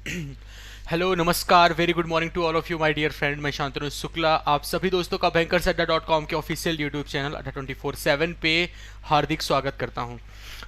Hello, नमस्कार, very good morning to all of you my dear friend. मैं शांतनु शुक्ला आप सभी दोस्तों का bankersAdda.com के ऑफिशियल यूट्यूब चैनल अड्डा 24/7 पे हार्दिक स्वागत करता हूं।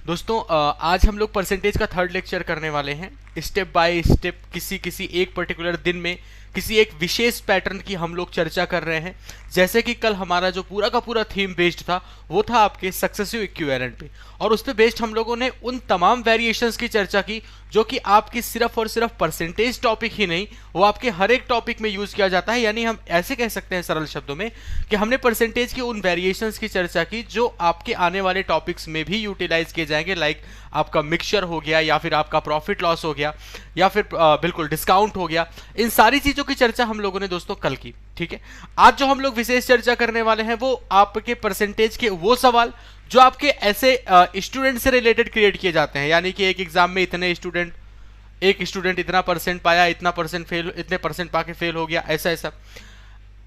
दोस्तों, आज हम लोग परसेंटेज का थर्ड लेक्चर करने वाले हैं। स्टेप बाय स्टेप किसी किसी एक पर्टिकुलर दिन में किसी एक विशेष पैटर्न की हम लोग चर्चा कर रहे हैं। जैसे कि कल हमारा जो पूरा का पूरा थीम बेस्ड था वो था आपके सक्सेसिव इक्विवेलेंट पे, और उस पे बेस्ड हम लोगों ने उन तमाम वेरिएशंस की चर्चा की जो कि आपकी सिर्फ और सिर्फ परसेंटेज टॉपिक ही नहीं, वो आपके हर एक टॉपिक में यूज किया जाता है। यानी हम ऐसे कह सकते हैं सरल शब्दों में कि हमने परसेंटेज की उन वेरिएशंस की चर्चा की जो आपके आने वाले टॉपिक्स में भी यूटिलाइज किए जाएंगे। लाइक आपका मिक्सचर हो गया, या फिर आपका प्रॉफिट लॉस हो गया, या फिर बिल्कुल डिस्काउंट हो गया। इन सारी चीजों की चर्चा हम लोगों ने दोस्तों कल की। ठीक है, आज जो हम लोग विशेष चर्चा करने वाले हैं वो आपके परसेंटेज के वो सवाल जो आपके ऐसे स्टूडेंट से रिलेटेड क्रिएट किए जाते हैं। यानी कि एक एग्जाम में एक स्टूडेंट इतना परसेंट पाया, इतना परसेंट फेल, इतने परसेंट पाके फेल हो गया, ऐसा ऐसा।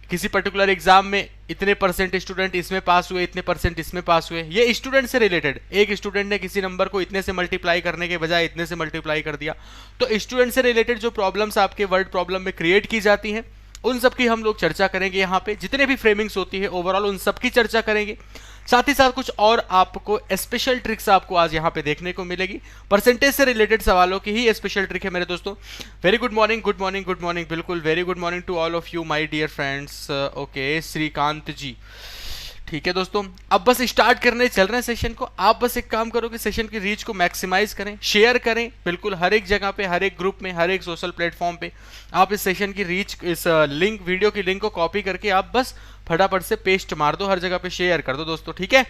किसी पर्टिकुलर एग्जाम में इतने परसेंट स्टूडेंट इसमें पास हुए, इतने परसेंट इसमें पास हुए। ये स्टूडेंट से रिलेटेड, एक स्टूडेंट ने किसी नंबर को इतने से मल्टीप्लाई करने के बजाय इतने से मल्टीप्लाई कर दिया। तो स्टूडेंट से रिलेटेड जो प्रॉब्लम्स आपके वर्ड प्रॉब्लम में क्रिएट की जाती हैं उन सब की हम लोग चर्चा करेंगे। यहाँ पे जितने भी फ्रेमिंग्स होती है ओवरऑल उन सब की चर्चा करेंगे। साथ ही साथ कुछ और आपको स्पेशल ट्रिक्स आपको आज यहाँ पे देखने को मिलेगी। परसेंटेज से रिलेटेड सवालों की ही स्पेशल ट्रिक है मेरे दोस्तों। Very good morning, good morning, good morning, बिल्कुल very good morning to all of you my dear friends. Okay, Shrikant ji, ठीक है दोस्तों, अब बस स्टार्ट करने चल रहे हैं सेशन को। आप बस एक काम करो कि सेशन की रीच को मैक्सिमाइज करें, शेयर करें, बिल्कुल हर एक जगह पे, हर एक ग्रुप में, हर एक सोशल प्लेटफॉर्म पे आप इस सेशन की रीच, इस लिंक, वीडियो की लिंक को कॉपी करके आप बस फटाफट से पेस्ट मार दो, हर जगह पे शेयर कर दो दोस्तों। ठीक है,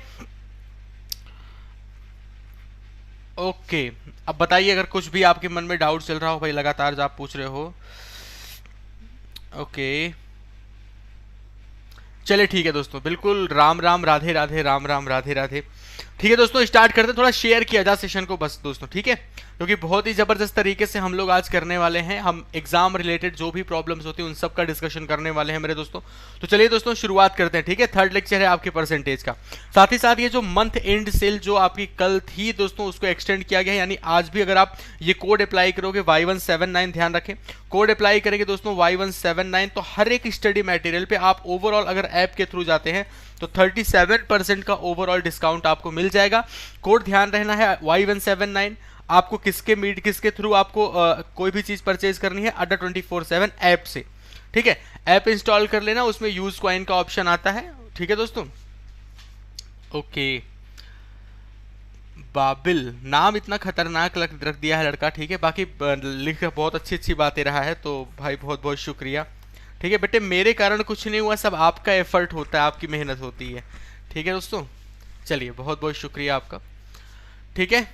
ओके। अब बताइए अगर कुछ भी आपके मन में डाउट चल रहा हो भाई, लगातार जो आप पूछ रहे हो। ओके, चलिए ठीक है दोस्तों, बिल्कुल राम राम राधे राधे, राम राम राधे राधे। ठीक है दोस्तों, स्टार्ट करते हैं। थोड़ा शेयर किया जा सेशन को बस दोस्तों, ठीक है, क्योंकि बहुत ही जबरदस्त तरीके से हम लोग आज करने वाले हैं। हम एग्जाम रिलेटेड जो भी प्रॉब्लम्स होती हैं उन सब का डिस्कशन करने वाले हैं मेरे दोस्तों। तो चलिए दोस्तों शुरुआत करते हैं। ठीक है, थर्ड लेक्चर है आपके परसेंटेज का। साथ ही साथ ये जो मंथ एंड सेल जो आपकी कल थी दोस्तों उसको एक्सटेंड किया गया है। यानी आज भी अगर आप ये कोड अप्लाई करोगे Y179, ध्यान रखें, कोड अप्लाई करेंगे दोस्तों Y179, तो हर एक स्टडी मटेरियल पे आप ओवरऑल अगर ऐप के थ्रू जाते हैं तो 37% का ओवरऑल डिस्काउंट आपको मिल जाएगा। कोड ध्यान रहना है Y179। आपको किसके थ्रू आपको कोई भी चीज परचेज करनी है, अड्डा 24/7 ऐप से। ठीक है, ऐप इंस्टॉल कर लेना, उसमें यूज कॉइन का ऑप्शन आता है। ठीक है दोस्तों, ओके। बाबिल नाम इतना खतरनाक रख दिया है लड़का। ठीक है, बाकी लिख बहुत अच्छी अच्छी बातें रहा है, तो भाई बहुत बहुत शुक्रिया। ठीक है बेटे, मेरे कारण कुछ नहीं हुआ, सब आपका एफर्ट होता है, आपकी मेहनत होती है। ठीक है दोस्तों, चलिए बहुत बहुत शुक्रिया आपका। ठीक है,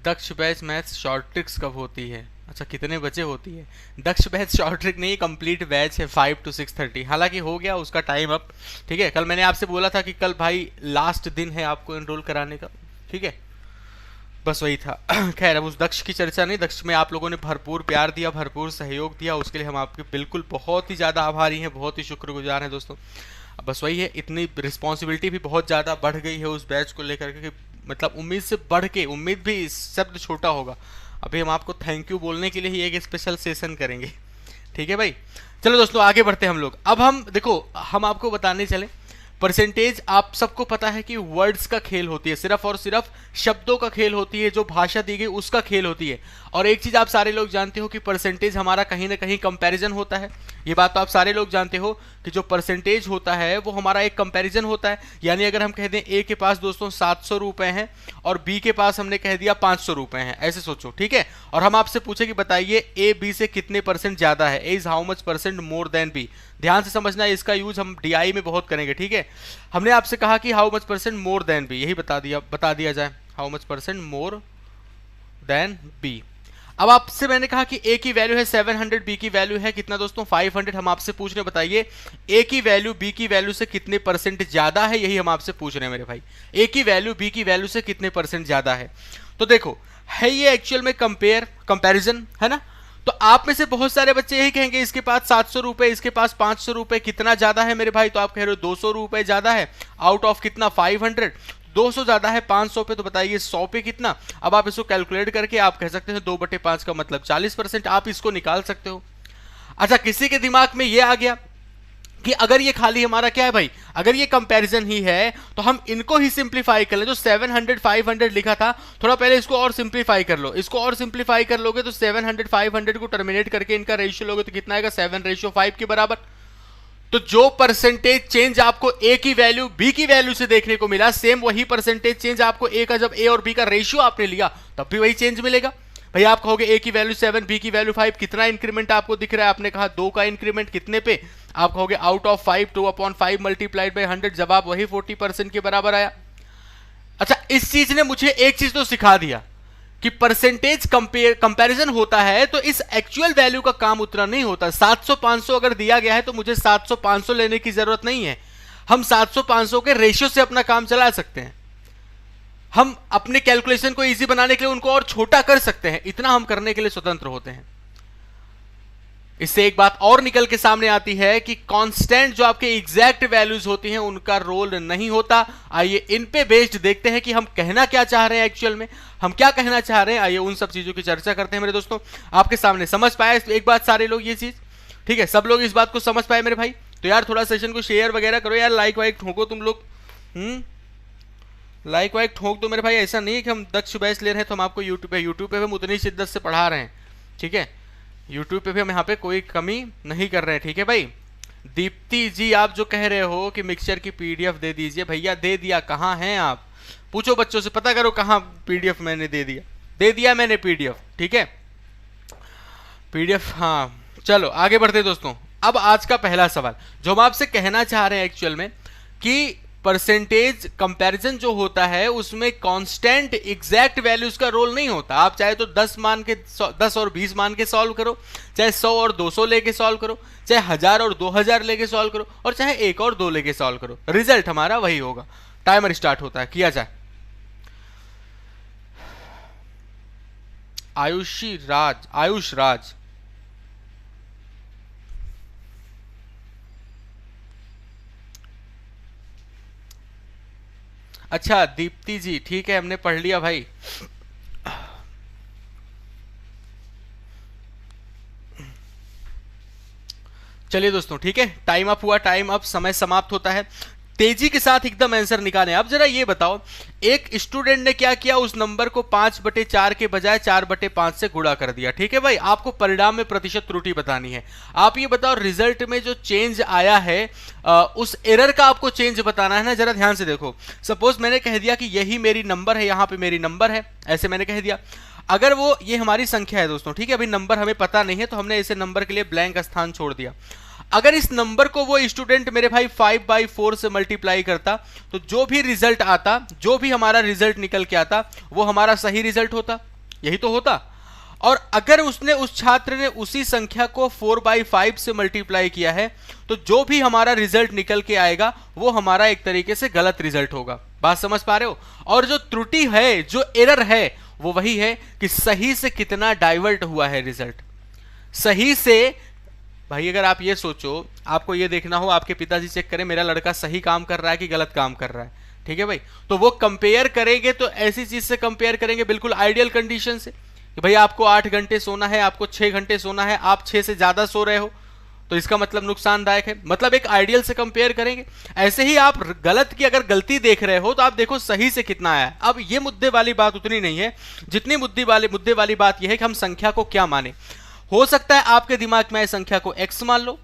दक्ष बैच मैथ्स शॉर्ट ट्रिक्स कब होती है? अच्छा, कितने बजे होती है? दक्ष बैच शॉर्ट ट्रिक नहीं, कंप्लीट बैच है 5 to 6:30। हालांकि हो गया उसका टाइम अप। ठीक है, कल मैंने आपसे बोला था कि कल भाई लास्ट दिन है आपको एनरोल कराने का। ठीक है, बस वही था। खैर, अब उस दक्ष की चर्चा नहीं। दक्ष में आप लोगों ने भरपूर प्यार दिया, भरपूर सहयोग दिया, उसके लिए हम आपके बिल्कुल बहुत ही ज़्यादा आभारी हैं, बहुत ही शुक्रगुजार हैं दोस्तों। बस वही है, इतनी रिस्पॉन्सिबिलिटी भी बहुत ज़्यादा बढ़ गई है उस बैच को लेकर के, मतलब उम्मीद से बढ़ के, उम्मीद भी शब्द छोटा होगा। अभी हम आपको थैंक यू बोलने के लिए ही एक स्पेशल सेशन करेंगे। ठीक है भाई, चलो दोस्तों आगे बढ़ते हैं हम लोग। अब हम देखो, हम आपको बताने चले, परसेंटेज आप सबको पता है कि वर्ड्स का खेल होती है, सिर्फ और सिर्फ शब्दों का खेल होती है, जो भाषा दी गई उसका खेल होती है। और एक चीज आप सारे लोग जानते हो कि परसेंटेज हमारा कहीं ना कहीं कंपैरिजन होता है। ये बात तो आप सारे लोग जानते हो कि जो परसेंटेज होता है वो हमारा एक कंपैरिजन होता है। यानी अगर हम कह दें ए के पास दोस्तों 700 रुपए हैं और बी के पास हमने कह दिया 500 रुपए हैं, ऐसे सोचो। ठीक है, और हम आपसे पूछे कि बताइए ए बी से कितने परसेंट ज्यादा है, A is how much percent more than B. ध्यान से समझना है, इसका यूज हम डीआई में बहुत करेंगे। ठीक है, हमने आपसे कहा कि how much percent more than B, यही बता दिया जाए, how much percent more than B. अब आपसे मैंने कहा कि ए की वैल्यू है 700, बी की वैल्यू है कितना दोस्तों 500। हम आपसे पूछ रहे हैं बताइए ए की वैल्यू बी की वैल्यू से कितने परसेंट ज्यादा है, यही हम आपसे पूछ रहे हैं मेरे भाई। ए की वैल्यू बी की वैल्यू से कितने परसेंट ज्यादा है? तो देखो, है ये एक्चुअल में कंपैरिजन है ना। तो आप में से बहुत सारे बच्चे यही कहेंगे इसके पास 700 रुपए, इसके पास 500 रुपए, कितना ज्यादा है मेरे भाई? तो आप कह रहे हो 200 रुपए ज्यादा है, आउट ऑफ कितना 500। 200 ज्यादा है 500 पे, तो बताइए 100 पे कितना। अब आप इसको कैलकुलेट करके आप कह सकते हैं 2/5 का मतलब 40%, आप इसको निकाल सकते हो। अच्छा, किसी के दिमाग में ये आ गया कि अगर ये खाली हमारा क्या है भाई, अगर ये कंपैरिजन ही है तो हम इनको ही सिंप्लीफाई कर लें। जो 700 500 लिखा था, थोड़ा पहले इसको और सिंप्लीफाई कर लो। इसको और सिंप्लीफाई कर लोगे तो 700 500 को टर्मिनेट करके इनका रेशियो लोगे तो कितना आएगा, 7:5 के बराबर। तो जो परसेंटेज चेंज आपको ए की वैल्यू बी की वैल्यू से देखने को मिला, सेम वही परसेंटेज चेंज आपको ए का, जब ए और बी का रेशियो आपने लिया तब भी वही चेंज मिलेगा। भाई आप कहोगे ए की वैल्यू 7 बी की वैल्यू 5, कितना इंक्रीमेंट आपको दिख रहा है, आपने कहा 2 का इंक्रीमेंट, कितने पे, आप कहोगे आउट ऑफ 5, 2/5 मल्टीप्लाइड बाय 100, जवाब वही 40% के बराबर आया। अच्छा, इस चीज ने मुझे एक चीज तो सिखा दिया कि परसेंटेज कंपैरिजन होता है तो इस एक्चुअल वैल्यू का काम उतना नहीं होता। 700 500 अगर दिया गया है तो मुझे 700 500 लेने की जरूरत नहीं है। हम 700 500 के रेशियो से अपना काम चला सकते हैं। हम अपने कैलकुलेशन को इजी बनाने के लिए उनको और छोटा कर सकते हैं, इतना हम करने के लिए स्वतंत्र होते हैं। इससे एक बात और निकल के सामने आती है कि कांस्टेंट जो आपके एग्जैक्ट वैल्यूज होती हैं उनका रोल नहीं होता। आइए इन पे बेस्ड देखते हैं कि हम कहना क्या चाह रहे हैं, एक्चुअल में हम क्या कहना चाह रहे हैं। आइए उन सब चीजों की चर्चा करते हैं मेरे दोस्तों। आपके सामने समझ पाए एक बात सारे लोग ये चीज, ठीक है, सब लोग इस बात को समझ पाए मेरे भाई? तो यार थोड़ा सेशन को शेयर वगैरह करो यार, लाइक वाइक ठोको तुम लोग, लाइक वाइक ठोक दो मेरे भाई। ऐसा नहीं है कि हम दक्ष बैच ले रहे हैं तो हम आपको यूट्यूब पे हम उतनी शिद्दत से पढ़ा रहे हैं, ठीक है, यूट्यूब पे भी हम यहाँ पे कोई कमी नहीं कर रहे हैं, ठीक है भाई। दीप्ति जी आप जो कह रहे हो कि मिक्सचर की पीडीएफ दे दीजिए, भैया दे दिया, कहाँ हैं आप? पूछो बच्चों से, पता करो कहाँ पीडीएफ मैंने दे दिया मैंने पीडीएफ, ठीक है, पीडीएफ। हाँ चलो आगे बढ़ते दोस्तों। अब आज का पहला सवाल जो हम आपसे कहना चाह रहे हैं एक्चुअल में कि परसेंटेज कंपैरिजन जो होता है उसमें कांस्टेंट एग्जैक्ट वैल्यूज का रोल नहीं होता। आप चाहे तो 10 और 20 मान के सॉल्व करो, चाहे 100 और 200 लेके सॉल्व करो, चाहे 1000 और 2000 लेके सॉल्व करो, और चाहे 1 और 2 लेके सॉल्व करो, रिजल्ट हमारा वही होगा। टाइमर स्टार्ट होता है, किया जाए। आयुष राज अच्छा, दीप्ति जी ठीक है, हमने पढ़ लिया भाई। चलिए दोस्तों ठीक है, टाइम अप हुआ, टाइम अप, समय समाप्त होता है। तेजी के साथ एकदम आंसर निकालें। अब जरा ये बताओ, एक स्टूडेंट ने क्या किया, उस नंबर को 5/4 के बजाय 4/5 से गुणा कर दिया, ठीक है भाई। आपको परिणाम में प्रतिशत त्रुटि बतानी है। आप ये बताओ रिजल्ट में जो चेंज आया है उस एरर का आपको चेंज बताना है ना। जरा ध्यान से देखो, सपोज मैंने कह दिया कि यही मेरी नंबर है, यहां पे मेरी नंबर है, ऐसे मैंने कह दिया। अगर वो ये हमारी संख्या है दोस्तों, ठीक है, अभी नंबर हमें पता नहीं है तो हमने इसे नंबर के लिए ब्लैंक स्थान छोड़ दिया। अगर इस नंबर को वो स्टूडेंट मेरे भाई 5/4 से मल्टीप्लाई करता तो जो भी रिजल्ट आता, जो भी हमारा रिजल्ट निकल के आता वो हमारा सही रिजल्ट होता, यही तो होता। और अगर उस छात्र ने उसी संख्या को 4/5 से मल्टीप्लाई किया है तो जो भी हमारा रिजल्ट निकल के आएगा वो हमारा एक तरीके से गलत रिजल्ट होगा। बात समझ पा रहे हो? और जो त्रुटि है, जो एरर है, वो वही है कि सही से कितना डाइवर्ट हुआ है रिजल्ट। सही से भाई अगर आप ये सोचो, आपको ये देखना हो, आपके पिताजी चेक करें मेरा लड़का सही काम कर रहा है कि गलत काम कर रहा है, ठीक है भाई, तो वो कंपेयर करेंगे तो ऐसी चीज से कंपेयर करेंगे बिल्कुल आइडियल कंडीशन से कि भाई आपको 8 घंटे सोना है, आपको 6 घंटे सोना है, आप 6 से ज्यादा सो रहे हो तो इसका मतलब नुकसानदायक है, मतलब एक आइडियल से कंपेयर करेंगे। ऐसे ही आप गलत की अगर गलती देख रहे हो तो आप देखो सही से कितना आया। अब ये मुद्दे वाली बात उतनी नहीं है जितनी मुद्दे वाली बात यह है कि हम संख्या को क्या माने। हो सकता है आपके दिमाग में संख्या को x मान लो,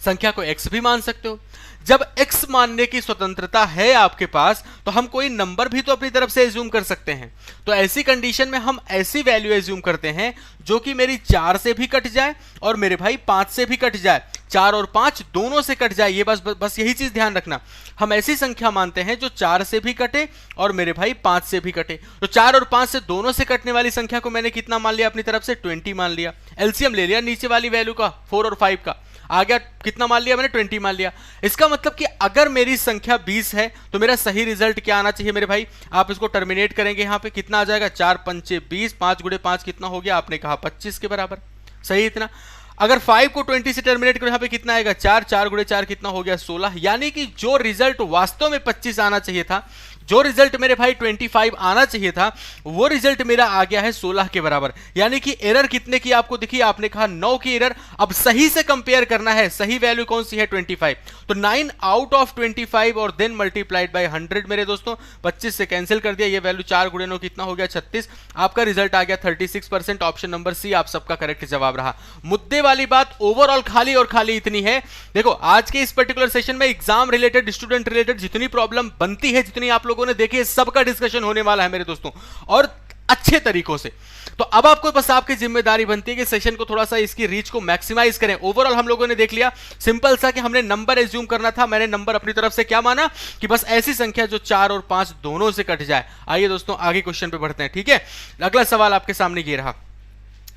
संख्या को x भी मान सकते हो। जब x मानने की स्वतंत्रता है आपके पास तो हम कोई नंबर भी तो अपनी तरफ से एज्यूम कर सकते हैं। तो ऐसी कंडीशन में हम ऐसी वैल्यू एज्यूम करते हैं जो कि मेरी 4 से भी कट जाए और मेरे भाई 5 से भी कट जाए, 4 और 5 दोनों से कट जाए। ये बस यही चीज ध्यान रखना। हम ऐसी संख्या मानते हैं जो 4 से भी कटे और मेरे भाई 5 से भी कटे। तो 4 और 5 से दोनों से कटने वाली संख्या को मैंने कितना मान लिया अपनी तरफ से? 20 मान लिया। एलसीएम ले लिया नीचे वाली वैल्यू का, 4 और 5 का, आ गया कितना मान लिया मैंने? 20 मान लिया। इसका मतलब कि अगर मेरी संख्या 20 है तो मेरा सही रिजल्ट क्या आना चाहिए मेरे भाई? आप इसको टर्मिनेट करेंगे, यहां पे कितना आ जाएगा? 4 पंचे 20, 5 गुणे 5 कितना हो गया? आपने कहा 25 के बराबर, सही इतना। अगर 5 को 20 से टर्मिनेट करो, यहां पे कितना आएगा? 4, 4 गुणे 4 कितना हो गया? 16। यानी कि जो रिजल्ट वास्तव में 25 आना चाहिए था, जो रिजल्ट मेरे भाई 25 आना चाहिए था वो रिजल्ट मेरा आ गया है 16 के बराबर। यानी कि एरर कितने की आपको दिखी, आपने कहा 9 की एरर। अब सही से कंपेयर करना है, सही वैल्यू कौन सी है 25, तो 9 आउट ऑफ 25 और देन मल्टीप्लाइड बाय 100 मेरे दोस्तों। 25 से कैंसिल कर दिया, ये वैल्यू 4 गुणे 9 कितना हो गया 36। आपका रिजल्ट आ गया 36%। ऑप्शन नंबर सी आप सबका करेक्ट जवाब रहा। मुद्दे वाली बात ओवरऑल खाली और खाली इतनी है, देखो आज के इस पर्टिकुलर सेशन में एग्जाम रिलेटेड, स्टूडेंट रिलेटेड जितनी प्रॉब्लम बनती है, जितनी आप लोगों ने देखी है, सबका डिस्कशन होने वाला है मेरे दोस्तों, और अच्छे तरीकों से। तो अब आपको बस आपकी जिम्मेदारी बनती है कि सेशन को थोड़ा सा इसकी रीच को मैक्सिमाइज करें। ओवरऑल हम लोगों ने देख लिया सिंपल सा कि हमने नंबर एज्यूम करना था। मैंने नंबर अपनी तरफ से क्या माना कि बस ऐसी संख्या जो 4 और 5 दोनों से कट जाए। आइए दोस्तों आगे क्वेश्चन पे बढ़ते हैं, ठीक है। अगला सवाल आपके सामने ये रहा,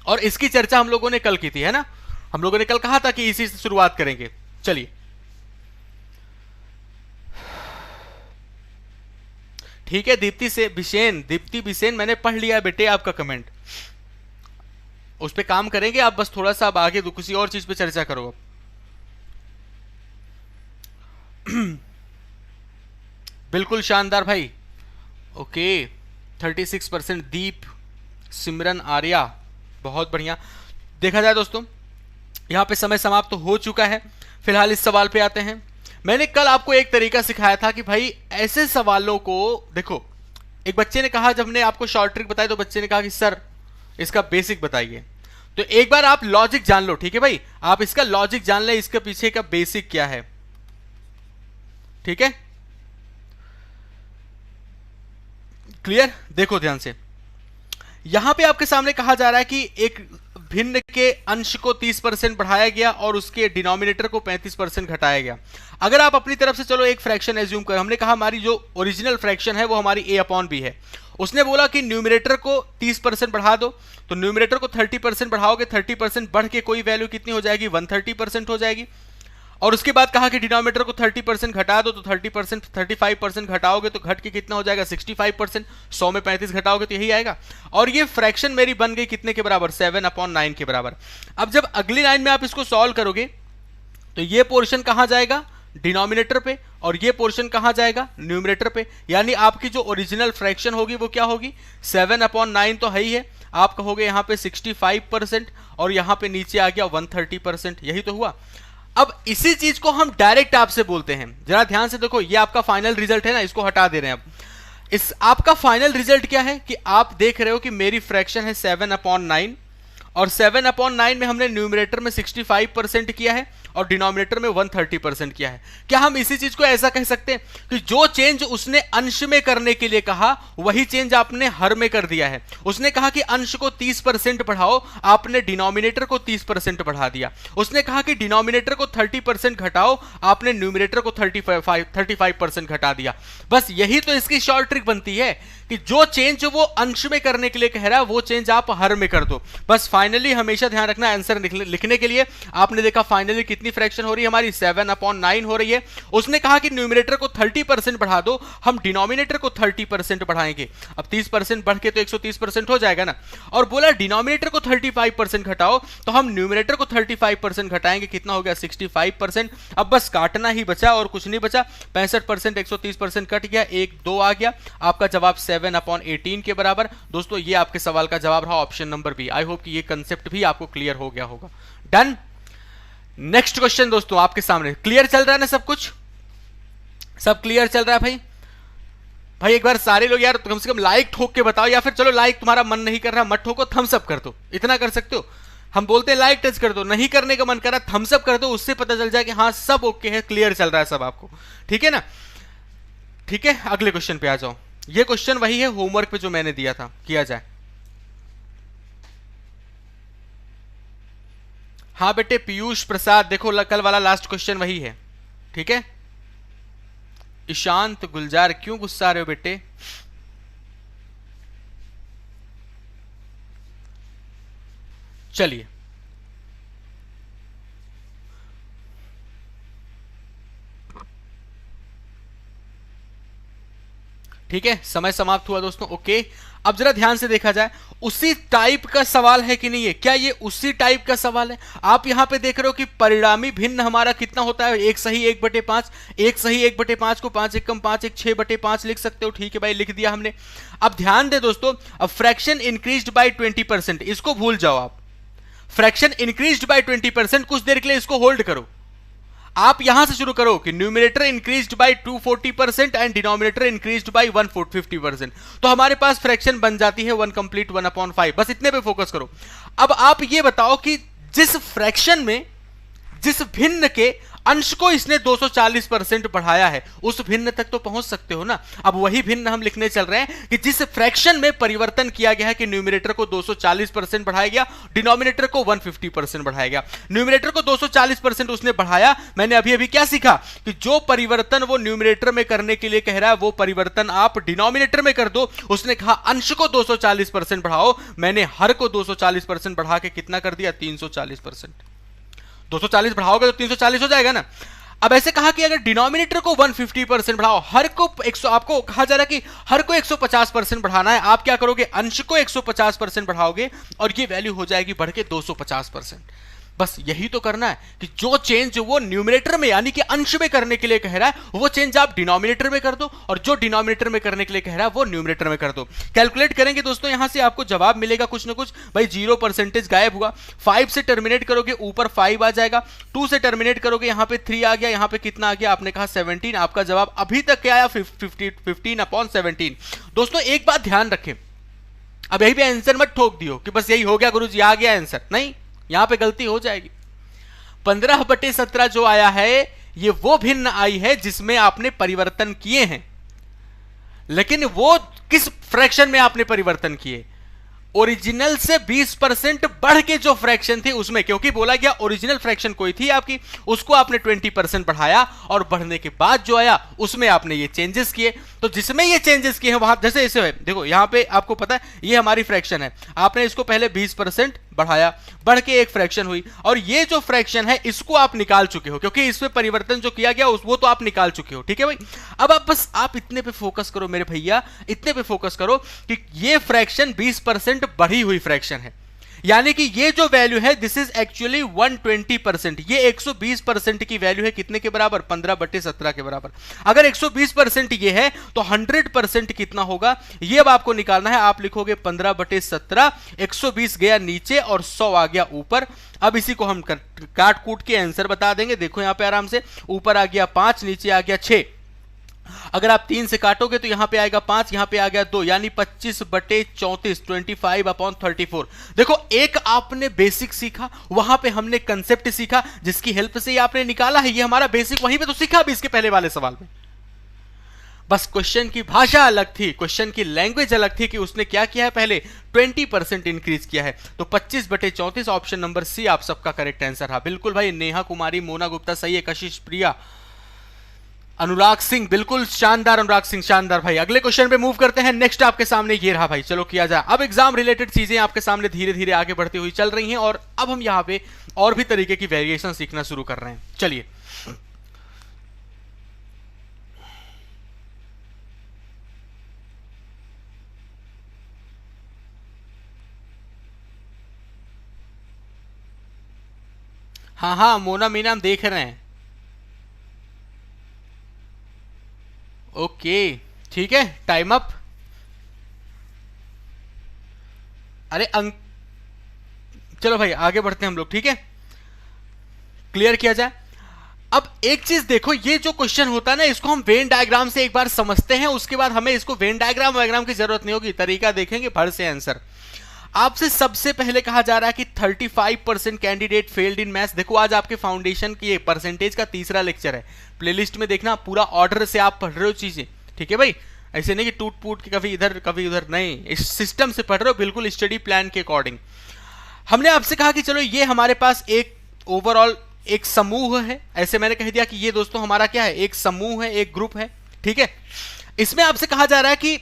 और इसकी चर्चा हम लोगों ने कल की थी, है ना। हम लोगों ने कल कहा था कि इसी से शुरुआत करेंगे। चलिए ठीक है। दीप्ति बिसेन मैंने पढ़ लिया बेटे आपका कमेंट, उस पे काम करेंगे। आप बस थोड़ा सा अब आगे किसी और चीज पे चर्चा करो अब। बिल्कुल शानदार भाई, ओके 36%। दीप सिमरन आर्या, बहुत बढ़िया। देखा जाए दोस्तों यहां पे समय समाप्त तो हो चुका है। फिलहाल इस सवाल पे आते हैं। मैंने कल आपको एक तरीका सिखाया था कि भाई ऐसे सवालों को देखो, एक बच्चे ने कहा, जब हमने आपको शॉर्ट ट्रिक बताई तो बच्चे ने कहा कि सर इसका बेसिक बताइए। तो एक बार आप लॉजिक जान लो, ठीक है भाई, आप इसका लॉजिक जान ले, इसके पीछे का बेसिक क्या है, ठीक है। क्लियर, देखो ध्यान से। यहां पे आपके सामने कहा जा रहा है कि एक भिन्न के अंश को 30% बढ़ाया गया और उसके डिनोमिनेटर को 35% घटाया गया। अगर आप अपनी तरफ से चलो एक फ्रैक्शन एज्यूम कर, हमने कहा हमारी जो ओरिजिनल फ्रैक्शन है वो हमारी a अपॉन बी है। उसने बोला कि न्यूमिनेटर को 30% बढ़ा दो, तो न्यूमिनेटर को 30% बढ़ाओगे, 30% बढ़ के कोई वैल्यू कितनी हो जाएगी 130% हो जाएगी। और उसके बाद कहा कि डिनोमिनेटर को 30% घटा दो, तो 30% 35% घटाओगे तो घट के कितना हो जाएगा 65%। 100 में 35 घटाओगे तो यही आएगा। और ये फ्रैक्शन मेरी बन गई कितने के बराबर 7/9 के बराबर। अब जब अगली लाइन में आप इसको सॉल्व करोगे तो ये पोर्शन कहां जाएगा डिनोमिनेटर पे, और ये पोर्शन कहां जाएगा न्यूमरेटर पे। यानी आपकी जो ओरिजिनल फ्रैक्शन होगी वो क्या होगी 7/9 तो है ही है। आप कहोगे यहां पे 65% और यहां पे नीचे आ गया 130%, यही तो हुआ। अब इसी चीज को हम डायरेक्ट आपसे बोलते हैं, जरा ध्यान से देखो, ये आपका फाइनल रिजल्ट है ना, इसको हटा दे रहे हैं। अब इस आपका फाइनल रिजल्ट क्या है कि आप देख रहे हो कि मेरी फ्रैक्शन है 7/9 और 7/9 में हमने न्यूमरेटर में 65% किया है और डिनोमिनेटर में 130% किया है। क्या हम इसी चीज को ऐसा कह सकते हैं कि जो चेंज उसने अंश में करने के लिए कहा वही चेंज आपने हर में कर दिया है। उसने कहा कि अंश को 30% बढ़ाओ, आपने डिनोमिनेटर को 30% बढ़ा दिया। उसने कहा कि डिनोमिनेटर को 30% घटाओ, आपने न्यूमरेटर को 35% घटा दिया। बस यही तो इसकी शॉर्ट ट्रिक बनती है कि जो चेंज वो अंश में करने के लिए कह रहा है वो चेंज आप हर में कर दो। बस फाइनली हमेशा ध्यान रखना आंसर लिखने के लिए, आपने देखा फाइनली कितनी फ्रैक्शन हो रही है हमारी 7/9 हो रही है। उसने कहा कि न्यूमरेटर को 30% बढ़ा दो, हम डिनोमिनेटर को 30% बढ़ाएंगे। अब 30% बढ़ के तो 130% हो जाएगा ना। और बोला डिनोमिनेटर को 35% घटाओ, तो हम न्यूमरेटर को 35% घटाएंगे, कितना हो गया 65%। अब बस काटना ही बचा और कुछ नहीं बचा। 65% 130% कट गया, 1 2 आ गया। आपका जवाब 7/18 के बराबर। दोस्तों ये आपके सवाल का जवाब रहा option number B. I hope कि ये कंसेप्ट भी आपको क्लियर हो गया होगा। डन। नेक्स्ट क्वेश्चन दोस्तों आपके सामने। क्लियर चल रहा है ना सब कुछ, सब क्लियर चल रहा है भाई। भाई एक बार सारे लोग यार कम से कम लाइक ठोक के बताओ, या फिर चलो लाइक तुम्हारा मन नहीं कर रहा मत ठोको, थम्स अप कर दो, इतना कर सकते हो। हम बोलते हैं लाइक टच कर दो, नहीं करने का मन कर रहा थम्स अप कर दो, उससे पता चल जाए कि हाँ सब ओके है, क्लियर चल रहा है सब आपको, ठीक है ना। ठीक है अगले क्वेश्चन पे आ जाओ। ये क्वेश्चन वही है होमवर्क पे जो मैंने दिया था, किया जाए। हाँ बेटे पीयूष प्रसाद, देखो कल वाला लास्ट क्वेश्चन वही है, ठीक है। ईशांत गुलजार, क्यों गुस्सा आ रहे हो बेटे। चलिए ठीक है, समय समाप्त हुआ दोस्तों। ओके, अब जरा ध्यान से देखा जाए, उसी टाइप का सवाल है कि नहीं है, क्या ये उसी टाइप का सवाल है? आप यहां पे देख रहे हो कि परिणामी भिन्न हमारा कितना होता है, 1 सही 1/5, 1 सही 1/5 को 5 एकम 5 1 6/5 लिख सकते हो। ठीक है भाई, लिख दिया हमने। अब ध्यान दे दोस्तों, अब फ्रैक्शन इंक्रीज्ड बाय 20%, इसको भूल जाओ आप। फ्रैक्शन इंक्रीज्ड बाय 20%, कुछ देर के लिए इसको होल्ड करो। आप यहां से शुरू करो कि numerator increased by 240% and denominator increased by 150%, तो हमारे पास फ्रैक्शन बन जाती है 1 कंप्लीट 1/5। बस इतने पे फोकस करो। अब आप ये बताओ कि जिस फ्रैक्शन में जिस भिन्न के अंश को इसने 240% बढ़ाया है, उस भिन्न तक तो पहुंच सकते हो ना। अब वही भिन्न हम लिखने चल रहे हैं कि जिस फ्रैक्शन में परिवर्तन किया गया है कि न्यूमरेटर को 240% बढ़ाया गया, डिनोमिनेटर को 150% बढ़ाया गया। न्यूमरेटर को 240% उसने बढ़ाया। मैंने अभी अभी क्या सीखा कि जो परिवर्तन वो न्यूमरेटर में करने के लिए कह रहा है, वो परिवर्तन आप डिनोमिनेटर में कर दो। उसने कहा अंश को 240% बढ़ाओ, मैंने हर को 240% बढ़ा के कितना कर दिया, 340%। 240 बढ़ाओगे तो 340 हो जाएगा ना। अब ऐसे कहा कि अगर डिनोमिनेटर को 150% बढ़ाओ, हर को 100, आपको कहा जा रहा है कि हर को 150% बढ़ाना है, आप क्या करोगे, अंश को 150% बढ़ाओगे और ये वैल्यू हो जाएगी बढ़ के 250%। बस यही तो करना है कि जो चेंज वो न्यूमरेटर में यानी कि अंश में करने के लिए कह रहा है, वो चेंज आप डिनोमिनेटर में कर दो, और जो डिनोमिनेटर में करने के लिए कह रहा है वो न्यूमरेटर में कर दो। कैलकुलेट करेंगे दोस्तों, यहां से आपको जवाब मिलेगा कुछ ना कुछ। भाई 0% गायब हुआ, 5 से टर्मिनेट करोगे ऊपर 5 आ जाएगा, 2 से टर्मिनेट करोगे यहां पे 3 आ गया, यहां पे कितना आ गया, आपने कहा 17। आपका जवाब अभी तक क्या आया, 15/17। दोस्तों एक बात ध्यान रखें, अब यही पे आंसर मत ठोक दियो कि बस यही हो गया गुरुजी, आ गया आंसर, नहीं, यहां पे गलती हो जाएगी। 15/17 जो आया है, ये वो भिन्न आई है जिसमें आपने परिवर्तन किए हैं, लेकिन वो किस फ्रैक्शन में आपने परिवर्तन किए, ओरिजिनल से 20% बढ़ के जो फ्रैक्शन थी उसमें, क्योंकि बोला गया ओरिजिनल फ्रैक्शन कोई थी आपकी, उसको आपने 20% बढ़ाया और बढ़ने के बाद जो आया उसमें आपने ये चेंजेस किए। तो जिसमें ये चेंजेस किए हैं वहां जैसे ऐसे है, देखो यहां पे आपको पता है ये हमारी फ्रैक्शन है, आपने इसको पहले 20% बढ़ाया, बढ़ के एक फ्रैक्शन हुई, और ये जो फ्रैक्शन है इसको आप निकाल चुके हो, क्योंकि इसमें परिवर्तन जो किया गया वो तो आप निकाल चुके हो। ठीक है भाई, अब आप बस आप इतने पे फोकस करो मेरे भैया, इतने पे फोकस करो कि ये फ्रैक्शन 20% बढ़ी हुई फ्रैक्शन है, यानी कि ये जो वैल्यू है दिस इज एक्चुअली 120%, ये 120% की वैल्यू है, कितने के बराबर, 15/17 के बराबर। अगर 120% ये है तो 100% कितना होगा, ये अब आपको निकालना है। आप लिखोगे 15/17, 120 गया नीचे और 100 आ गया ऊपर। अब इसी को हम काट कूट के आंसर बता देंगे। देखो यहां पे आराम से, ऊपर आ गया 5, नीचे आ गया 6। अगर आप 3 से काटोगे तो यहां पे आएगा 5, यहां पे आ गया 2, यानी 25/34, 25/34। देखो एक आपने बेसिक सीखा, वहां पे हमने कंसेप्ट सीखा, जिसकी हेल्प से ये आपने निकाला है, ये हमारा बेसिक वहीं पे तो सीखा भी इसके पहले वाले सवाल में। बस क्वेश्चन की भाषा अलग थी, क्वेश्चन की लैंग्वेज अलग थी कि उसने क्या किया है, पहले 20% इंक्रीज किया है। तो 25/34 ऑप्शन नंबर सी आप सबका करेक्ट आंसर है। बिल्कुल भाई, नेहा कुमारी, मोना गुप्ता सही है, कशिश प्रिया, अनुराग सिंह, बिल्कुल शानदार अनुराग सिंह, शानदार भाई। अगले क्वेश्चन पे मूव करते हैं। नेक्स्ट आपके सामने ये रहा भाई, चलो किया जाए। अब एग्जाम रिलेटेड चीजें आपके सामने धीरे धीरे आगे बढ़ती हुई चल रही हैं, और अब हम यहाँ पे और भी तरीके की वेरिएशन सीखना शुरू कर रहे हैं। चलिए हाँ हाँ मोना मीना हम देख रहे हैं। ओके ठीक है, टाइम अप। अरे चलो भाई आगे बढ़ते हैं हम लोग, ठीक है, क्लियर किया जाए। अब एक चीज देखो, ये जो क्वेश्चन होता है ना, इसको हम वेन डायग्राम से एक बार समझते हैं, उसके बाद हमें इसको वेन डायग्राम की जरूरत नहीं होगी, तरीका देखेंगे फट से आंसर। आपसे सबसे पहले कहा जा रहा है कि 35% कैंडिडेट फेल्ड इन मैथ्स। देखो आज आपके फाउंडेशन की परसेंटेज का तीसरा लेक्चर है, प्लेलिस्ट में देखना, पूरा ऑर्डर से आप पढ़ रहे हो चीजें, ठीक है भाई, ऐसे नहीं कि टूट फूट के कभी इधर कभी उधर, नहीं, इस सिस्टम से पढ़ रहे हो, बिल्कुल स्टडी प्लान के अकॉर्डिंग। हमने आपसे कहा कि चलो ये हमारे पास एक ओवरऑल एक समूह है, ऐसे मैंने कह दिया कि ये दोस्तों हमारा क्या है, एक समूह है, एक ग्रुप है, ठीक है। इसमें आपसे कहा जा रहा है कि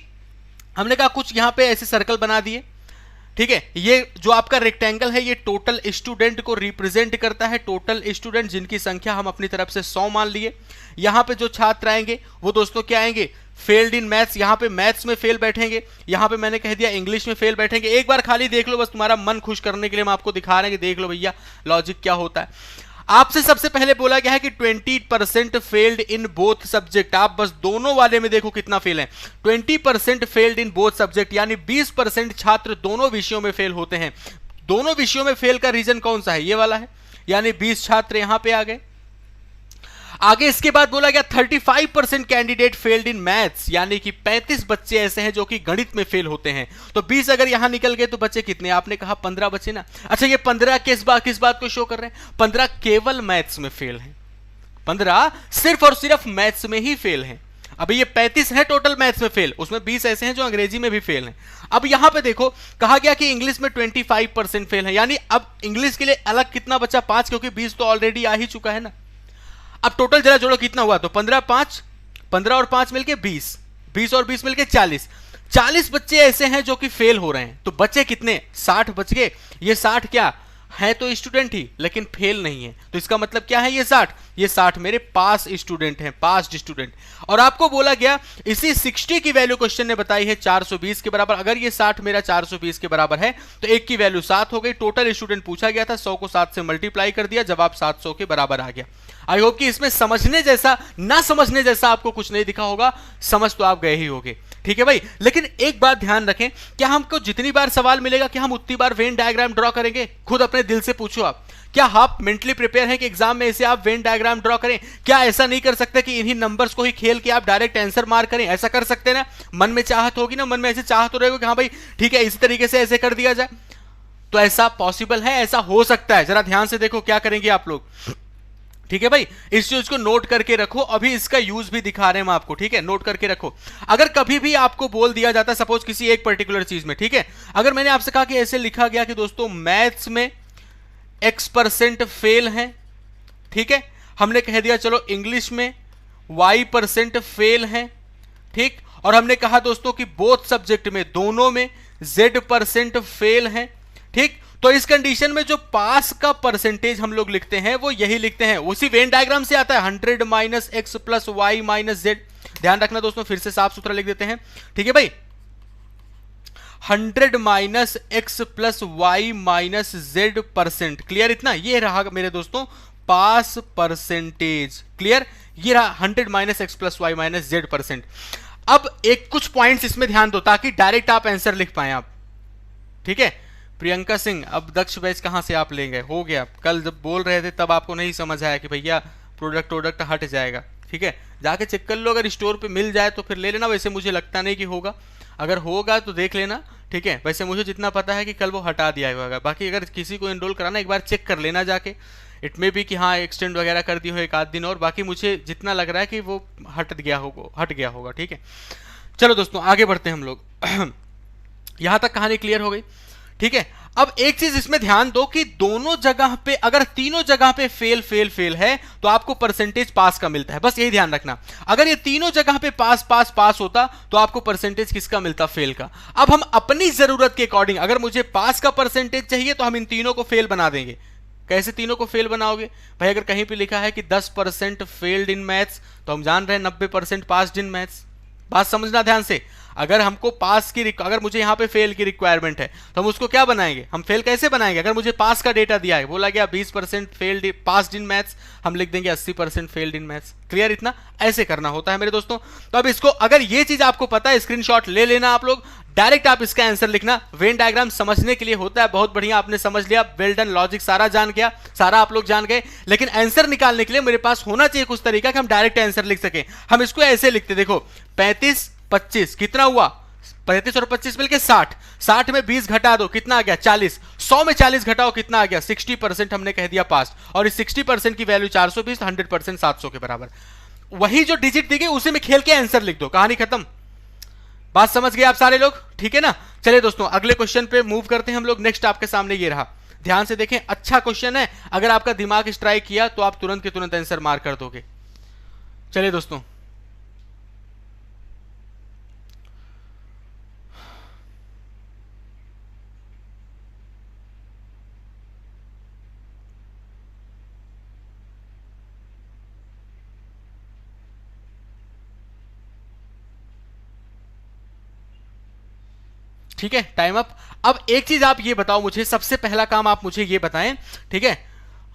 हमने कहा कुछ यहां पे ऐसे सर्कल बना दिए, ठीक है, ये जो आपका रेक्टेंगल है ये टोटल स्टूडेंट को रिप्रेजेंट करता है, टोटल स्टूडेंट जिनकी संख्या हम अपनी तरफ से 100 मान लिए। यहां पे जो छात्र आएंगे वो दोस्तों क्या आएंगे, फेल्ड इन मैथ्स, यहां पे मैथ्स में फेल बैठेंगे, यहां पे मैंने कह दिया इंग्लिश में फेल बैठेंगे। एक बार खाली देख लो, बस तुम्हारा मन खुश करने के लिए हम आपको दिखा रहे हैं कि देख लो भैया लॉजिक क्या होता है। आपसे सबसे पहले बोला गया है कि 20% फेल्ड इन बोथ सब्जेक्ट। आप बस दोनों वाले में देखो कितना फेल है, 20% फेल्ड इन बोथ सब्जेक्ट, यानी 20% छात्र दोनों विषयों में फेल होते हैं। दोनों विषयों में फेल का रीजन कौन सा है, ये वाला है, यानी 20 छात्र यहां पे आ गए। आगे इसके बाद बोला गया 35% कैंडिडेट फेल्ड इन मैथ्स, यानी कि 35 बच्चे ऐसे हैं जो कि गणित में फेल होते हैं। तो 20 अगर यहां निकल गए तो बच्चे कितने, आपने कहा 15 बच्चे ना। अच्छा ये 15 किस बात को शो कर रहे हैं, 15 केवल मैथ्स में फेल हैं, 15 सिर्फ और सिर्फ मैथ्स में ही फेल हैं। अभी ये 35 है टोटल मैथ्स में फेल, उसमें 20 ऐसे हैं जो अंग्रेजी में भी फेल हैं। अब यहां पे देखो कहा गया कि इंग्लिश में 25% फेल है, यानी अब इंग्लिश के लिए अलग कितना बचा, 5, क्योंकि 20 तो ऑलरेडी आ ही चुका है ना। अब टोटल जरा जोड़ो कितना हुआ, तो 15 5, 15 और 5 मिलके 20, 20 और 20 मिलके 40, 40 बच्चे ऐसे हैं जो कि फेल हो रहे हैं। तो बच्चे कितने, 60 बच गए। ये 60 क्या है, तो स्टूडेंट ही, लेकिन फेल नहीं है। तो इसका मतलब क्या है, ये 60 मेरे पास स्टूडेंट हैं, पास्ड स्टूडेंट। और आपको बोला गया इसी 60 की वैल्यू क्वेश्चन ने बताई है 420 के बराबर। अगर ये 60 मेरा 420 के बराबर है तो एक की वैल्यू 7 हो गई। टोटल स्टूडेंट पूछा गया था, 100 को 7 से मल्टीप्लाई कर दिया, जवाब 700 के बराबर आ गया। आई होप कि इसमें समझने जैसा ना समझने जैसा आपको कुछ नहीं दिखा होगा, समझ तो आप गए ही होगे, ठीक है भाई। लेकिन एक बात ध्यान रखें, क्या हमको जितनी बार सवाल मिलेगा क्या हम उतनी बार वेन डायग्राम ड्रॉ करेंगे? खुद अपने दिल से पूछो आप, क्या आप मेंटली प्रिपेयर हैं कि एग्जाम में ऐसे आप वेन डायग्राम ड्रॉ करें? क्या ऐसा नहीं कर सकते कि इन्हीं नंबर्स को ही खेल के आप डायरेक्ट आंसर मार करें? ऐसा कर सकते हैं ना, मन में चाहत होगी ना, मन में ऐसे चाहत हो रहेगा कि हाँ भाई ठीक है इसी तरीके से ऐसे कर दिया जाए। तो ऐसा पॉसिबल है, ऐसा हो सकता है। जरा ध्यान से देखो क्या करेंगे आप लोग, ठीक है भाई। इस चीज को नोट करके रखो, अभी इसका यूज भी दिखा रहे हैं हम आपको, ठीक है, नोट करके रखो। अगर कभी भी आपको बोल दिया जाता है सपोज किसी एक पर्टिकुलर चीज में, ठीक है, अगर मैंने आपसे कहा कि ऐसे लिखा गया कि दोस्तों मैथ्स में X% फेल है, ठीक है, हमने कह दिया चलो इंग्लिश में Y% फेल है, ठीक, और हमने कहा दोस्तों कि बोथ सब्जेक्ट में, दोनों में Z% फेल है, ठीक। तो इस कंडीशन में जो पास का परसेंटेज हम लोग लिखते हैं वो यही लिखते हैं, उसी वेन डायग्राम से आता है, 100 minus X plus Y minus Z. ध्यान रखना दोस्तों, फिर से साफ सुथरा लिख देते हैं, ठीक है भाई। 100 minus X plus Y minus Z percent, clear? इतना ये रहा मेरे दोस्तों पास परसेंटेज, क्लियर? ये रहा 100 minus X plus Y minus Z percent. अब एक कुछ पॉइंट्स इसमें ध्यान दो ताकि डायरेक्ट आप आंसर लिख पाए आप, ठीक है। प्रियंका सिंह, अब दक्ष बैच कहां से आप लेंगे? हो गया, कल जब बोल रहे थे तब आपको नहीं समझ आया कि भैया प्रोडक्ट हट जाएगा, ठीक है, जाके चेक कर लो, अगर स्टोर पे मिल जाए तो फिर ले लेना। वैसे मुझे लगता नहीं कि होगा, अगर होगा तो देख लेना, ठीक है। वैसे मुझे जितना पता है कि कल वो हटा दिया होगा, बाकी अगर किसी को एनरोल कराना एक बार चेक कर लेना जाके, इट मे बी कि हाँ एक्सटेंड वगैरह कर दी हो एक आध दिन और, बाकी मुझे जितना लग रहा है कि वो हट गया होगा, ठीक है। चलो दोस्तों आगे बढ़ते हैं हम लोग। यहां तक कहानी क्लियर हो गई, ठीक है। अब एक चीज इसमें ध्यान दो कि दोनों जगह पे, अगर तीनों जगह पे फेल फेल फेल है तो आपको परसेंटेज पास का मिलता है, बस यही ध्यान रखना। अगर ये तीनों जगह पे पास पास पास होता तो आपको परसेंटेज किसका मिलता? फेल का। अब हम अपनी जरूरत के अकॉर्डिंग, अगर मुझे पास का परसेंटेज चाहिए तो हम इन तीनों को फेल बना देंगे। कैसे तीनों को फेल बनाओगे भाई? अगर कहीं पे लिखा है कि 10% फेल्ड इन मैथ्स तो हम जान रहे हैं 90% पास्ड इन मैथ्स। बात समझना ध्यान से, अगर हमको पास की, अगर मुझे यहां पे फेल की रिक्वायरमेंट है तो हम उसको क्या बनाएंगे? हम फेल कैसे बनाएंगे? अगर मुझे पास का डेटा दिया है, बोला गया 20% फेल्ड पास्ड इन मैथ्स, हम लिख देंगे 80% फेल्ड इन मैथ्स। क्लियर? इतना ऐसे करना होता है मेरे दोस्तों। तो अब इसको, अगर ये चीज आपको पता है, स्क्रीनशॉट ले लेना आप लोग, डायरेक्ट आप इसका आंसर लिखना। वेन डायग्राम समझने के लिए होता है, बहुत बढ़िया आपने समझ लिया, वेल डन, लॉजिक सारा जान गया, सारा आप लोग जान गए, लेकिन आंसर निकालने के लिए मेरे पास होना चाहिए कुछ तरीका कि हम डायरेक्ट आंसर लिख सके। हम इसको ऐसे लिखते, देखो 35 25 कितना हुआ? 35 और 25 मिलके 60, 60 में 20 घटा दो, कितना आ गया? 40, 100 में 40 घटाओ, कितना आ गया? 60% हमने कह दिया पास, और इस 60% की वैल्यू 420, 100% 700 के बराबर। वही जो डिजिट दी गई उसी में खेल के आंसर लिख दो, कहानी खत्म। बात समझ गए आप सारे लोग? ठीक है ना। चलिए दोस्तों अगले क्वेश्चन पे मूव करते हैं हम लोग। नेक्स्ट आपके सामने ये रहा, ध्यान से देखें, अच्छा क्वेश्चन है, अगर आपका दिमाग स्ट्राइक किया तो आप तुरंत के तुरंत आंसर मार कर दोगे। चलिए दोस्तों, ठीक है, टाइम अप। अब एक चीज आप ये बताओ मुझे, सबसे पहला काम आप मुझे ये बताएं, ठीक है।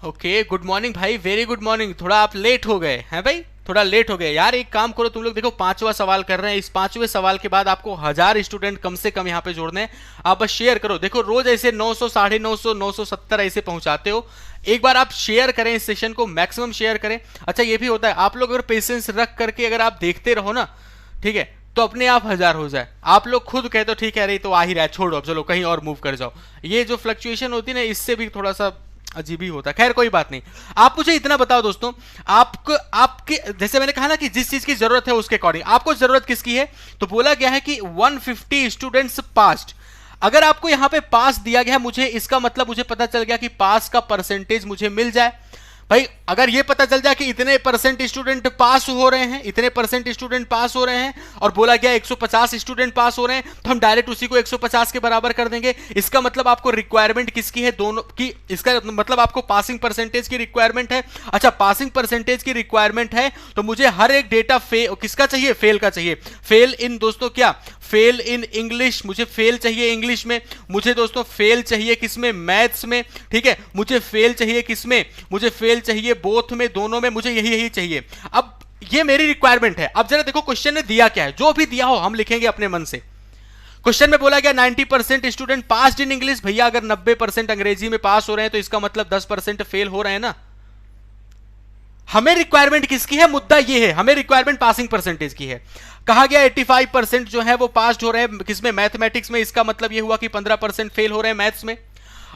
ओके, गुड मॉर्निंग भाई, वेरी गुड मॉर्निंग। थोड़ा आप लेट हो गए हैं भाई, थोड़ा लेट हो गए यार। एक काम करो तुम लोग, देखो 5वां सवाल कर रहे हैं, इस 5वें सवाल के बाद आपको 1000 स्टूडेंट कम से कम यहाँ पे जोड़ने हैं। आप बस शेयर करो, देखो रोज ऐसे 900, 950, 970 ऐसे पहुंचाते हो। एक बार आप शेयर करें इस सेशन को, मैक्सिमम शेयर करें। अच्छा ये भी होता है, आप लोग अगर पेशेंस रख करके अगर आप देखते रहो ना, ठीक है, तो अपने आप 1000 हो जाए। आप लोग खुद कहते हो ठीक है अरे तो आ ही रहा है, छोड़ो अब, चलो कहीं और मूव कर जाओ। ये जो फ्लक्चुएशन होती है ना, इससे भी थोड़ा सा अजीब ही होता है। खैर कोई बात नहीं। आप मुझे इतना बताओ दोस्तों, आपको आपके जैसे मैंने कहा ना कि जिस चीज की जरूरत है उसके अकॉर्डिंग, आपको जरूरत किसकी है, तो बोला गया है कि 150 स्टूडेंट्स पास्ड। अगर आपको यहां पे पास दिया गया है, मुझे इसका मतलब मुझे पता चल गया कि पास का परसेंटेज मुझे मिल जाए। भाई अगर ये पता चल जाए कि इतने परसेंट स्टूडेंट पास हो रहे हैं, इतने परसेंट स्टूडेंट पास हो रहे हैं, और बोला गया 150 स्टूडेंट पास हो रहे हैं, तो हम डायरेक्ट उसी को 150 के बराबर कर देंगे। इसका मतलब आपको रिक्वायरमेंट किसकी है, दोनों की। इसका मतलब आपको पासिंग परसेंटेज की रिक्वायरमेंट है। अच्छा पासिंग परसेंटेज की रिक्वायरमेंट है तो मुझे हर एक डेटा किसका चाहिए, फेल का चाहिए। फेल इन दोस्तों क्या, फेल इन इंग्लिश, मुझे फेल चाहिए इंग्लिश में। मुझे दोस्तों फेल चाहिए किसमें, मैथ्स में, ठीक है। मुझे फेल चाहिए किसमें, मुझे फेल चाहिए बोथ में, दोनों में, मुझे यही चाहिए। अब ये मेरी रिक्वायरमेंट है। अब जरा देखो क्वेश्चन ने दिया क्या है, जो भी दिया हो हम लिखेंगे अपने मन से। क्वेश्चन में बोला गया 90% स्टूडेंट पास्ड इन इंग्लिश। भैया अगर 90% अंग्रेजी में पास हो रहे हैं तो इसका मतलब 10% फेल हो रहे हैं ना। हमें रिक्वायरमेंट किसकी है, मुद्दा ये है, हमें रिक्वायरमेंट पासिंग परसेंटेज की है। कहा गया 85% जो है वो पास्ड हो रहे हैं किसमें, मैथमेटिक्स में। इसका मतलब ये हुआ कि 15% फेल हो रहे हैं मैथ्स में।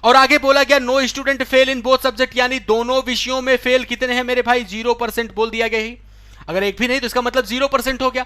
और आगे बोला गया no student fail in both subject, यानी दोनों विषयों में फेल कितने हैं मेरे भाई, 0% बोल दिया गया ही। अगर एक भी नहीं तो इसका मतलब 0% हो गया।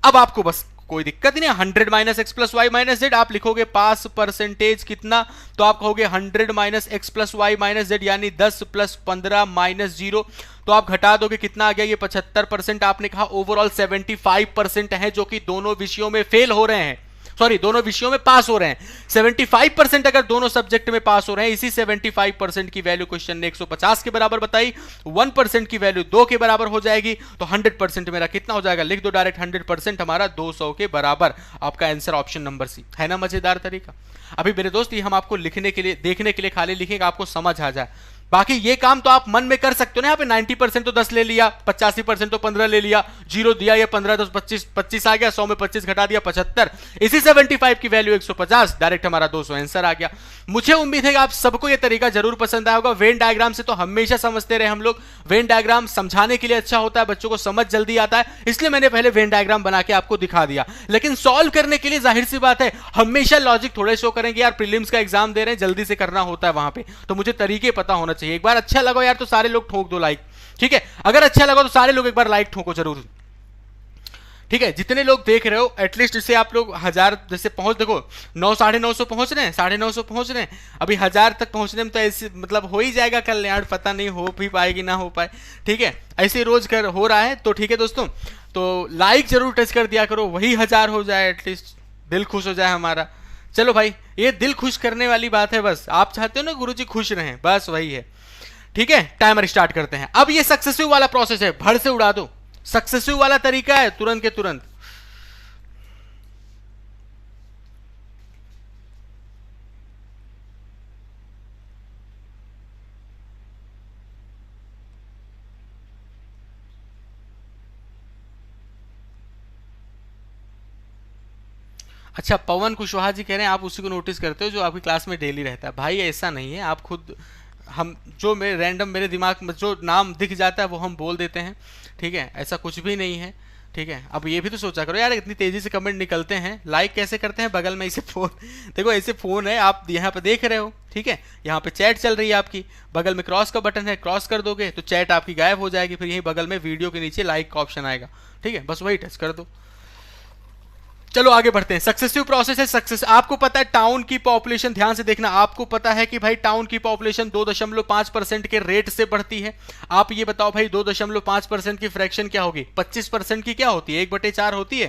अब आपको बस कोई दिक्कत नहीं, 100 minus X plus Y minus Z. आप लिखोगे पास परसेंटेज कितना, तो आप कहोगे 100 minus X plus Y minus Z, यानी 10 प्लस 15 माइनस 0। तो आप घटा दोगे, कितना आ गया, ये 75%। आपने कहा ओवरऑल 75% है जो कि दोनों विषयों में फेल हो रहे हैं, सॉरी दोनों विषयों में पास हो रहे हैं। 75% अगर दोनों सब्जेक्ट में पास हो रहे हैं, इसी 75% की वैल्यू क्वेश्चन ने 150 के बराबर बताई। 1% की वैल्यू 2 के बराबर हो जाएगी, तो 100% मेरा कितना हो जाएगा, लिख दो डायरेक्ट, 100% हमारा 200 के बराबर। आपका आंसर ऑप्शन नंबर सी है ना। मजेदार तरीका। अभी मेरे दोस्त ये हम आपको लिखने के लिए, देखने के लिए खाली लिखेंगे, आपको समझ आ जाए। बाकी ये काम तो आप मन में कर सकते हो ना। यहाँ पे 90% तो 10 ले लिया, 85% तो 15 ले लिया, 0 दिया, ये 15 तो 25 आ गया, 100 में 25 घटा दिया 75, इसी 75 की वैल्यू 150, डायरेक्ट हमारा 200 आंसर आ गया। मुझे उम्मीद है कि आप सबको ये तरीका जरूर पसंद आया होगा। वेन डायग्राम से तो हमेशा समझते रहे हम लोग। वेन डायग्राम समझाने के लिए अच्छा होता है, बच्चों को समझ जल्दी आता है, इसलिए मैंने पहले वेन डायग्राम बना के आपको दिखा दिया। लेकिन सॉल्व करने के लिए जाहिर सी बात है हमेशा लॉजिक थोड़े शो करेंगे। यार प्रीलिम्स का एग्जाम दे रहे हैं, जल्दी से करना होता है वहां पे, तो मुझे तरीके पता होना चाहिए। एक बार अच्छा लगा यार तो सारे लोग ठोक दो लाइक, ठीक है। अगर अच्छा लगा तो सारे लोग एक बार लाइक ठोको जरूर, ठीक है। जितने लोग देख रहे हो एटलीस्ट इसे आप लोग 1000 जैसे पहुंच, देखो 900 950 पहुंच रहे हैं, 950 पहुंच रहे हैं, अभी 1000 तक पहुंचने में तो ऐसे मतलब हो ही जाएगा कल्याण। पता नहीं हो भी पाएगी ना हो पाए, ठीक है। ऐसे रोज कर हो रहा है, तो ठीक है दोस्तों। तो लाइक जरूर टच कर दिया करो, वही 1000 हो जाए, एटलीस्ट दिल खुश हो जाए हमारा। चलो भाई, ये दिल खुश करने वाली बात है। बस आप चाहते हो ना गुरुजी खुश रहें, बस वही है, ठीक है। टाइमर स्टार्ट करते हैं। अब ये सक्सेसिव वाला प्रोसेस है, भर से उड़ा दो। सक्सेसिव वाला तरीका है, तुरंत के तुरंत। अच्छा पवन कुशवाहा जी कह रहे हैं आप उसी को नोटिस करते हो जो आपकी क्लास में डेली रहता है। भाई ऐसा नहीं है, आप खुद, हम जो मेरे रैंडम मेरे दिमाग में जो नाम दिख जाता है वो हम बोल देते हैं, ठीक है। ऐसा कुछ भी नहीं है, ठीक है। अब ये भी तो सोचा करो यार, इतनी तेजी से कमेंट निकलते हैं, लाइक कैसे करते हैं, बगल में इसे फोन देखो, ऐसे फोन है, आप यहाँ पे देख रहे हो, ठीक है। यहाँ पे चैट चल रही है आपकी, बगल में क्रॉस का बटन है, क्रॉस कर दोगे तो चैट आपकी गायब हो जाएगी, फिर यही बगल में वीडियो के नीचे लाइक का ऑप्शन आएगा, ठीक है। बस वही टच कर दो। चलो आगे बढ़ते हैं। सक्सेसिव प्रोसेस है, सक्सेस। आपको पता है टाउन की पॉपुलेशन, ध्यान से देखना, आपको पता है कि भाई टाउन की पॉपुलेशन 2.5% के रेट से बढ़ती है। आप ये बताओ भाई 2.5% की फ्रैक्शन क्या होगी, 25% की क्या होती है, 1/4 होती है।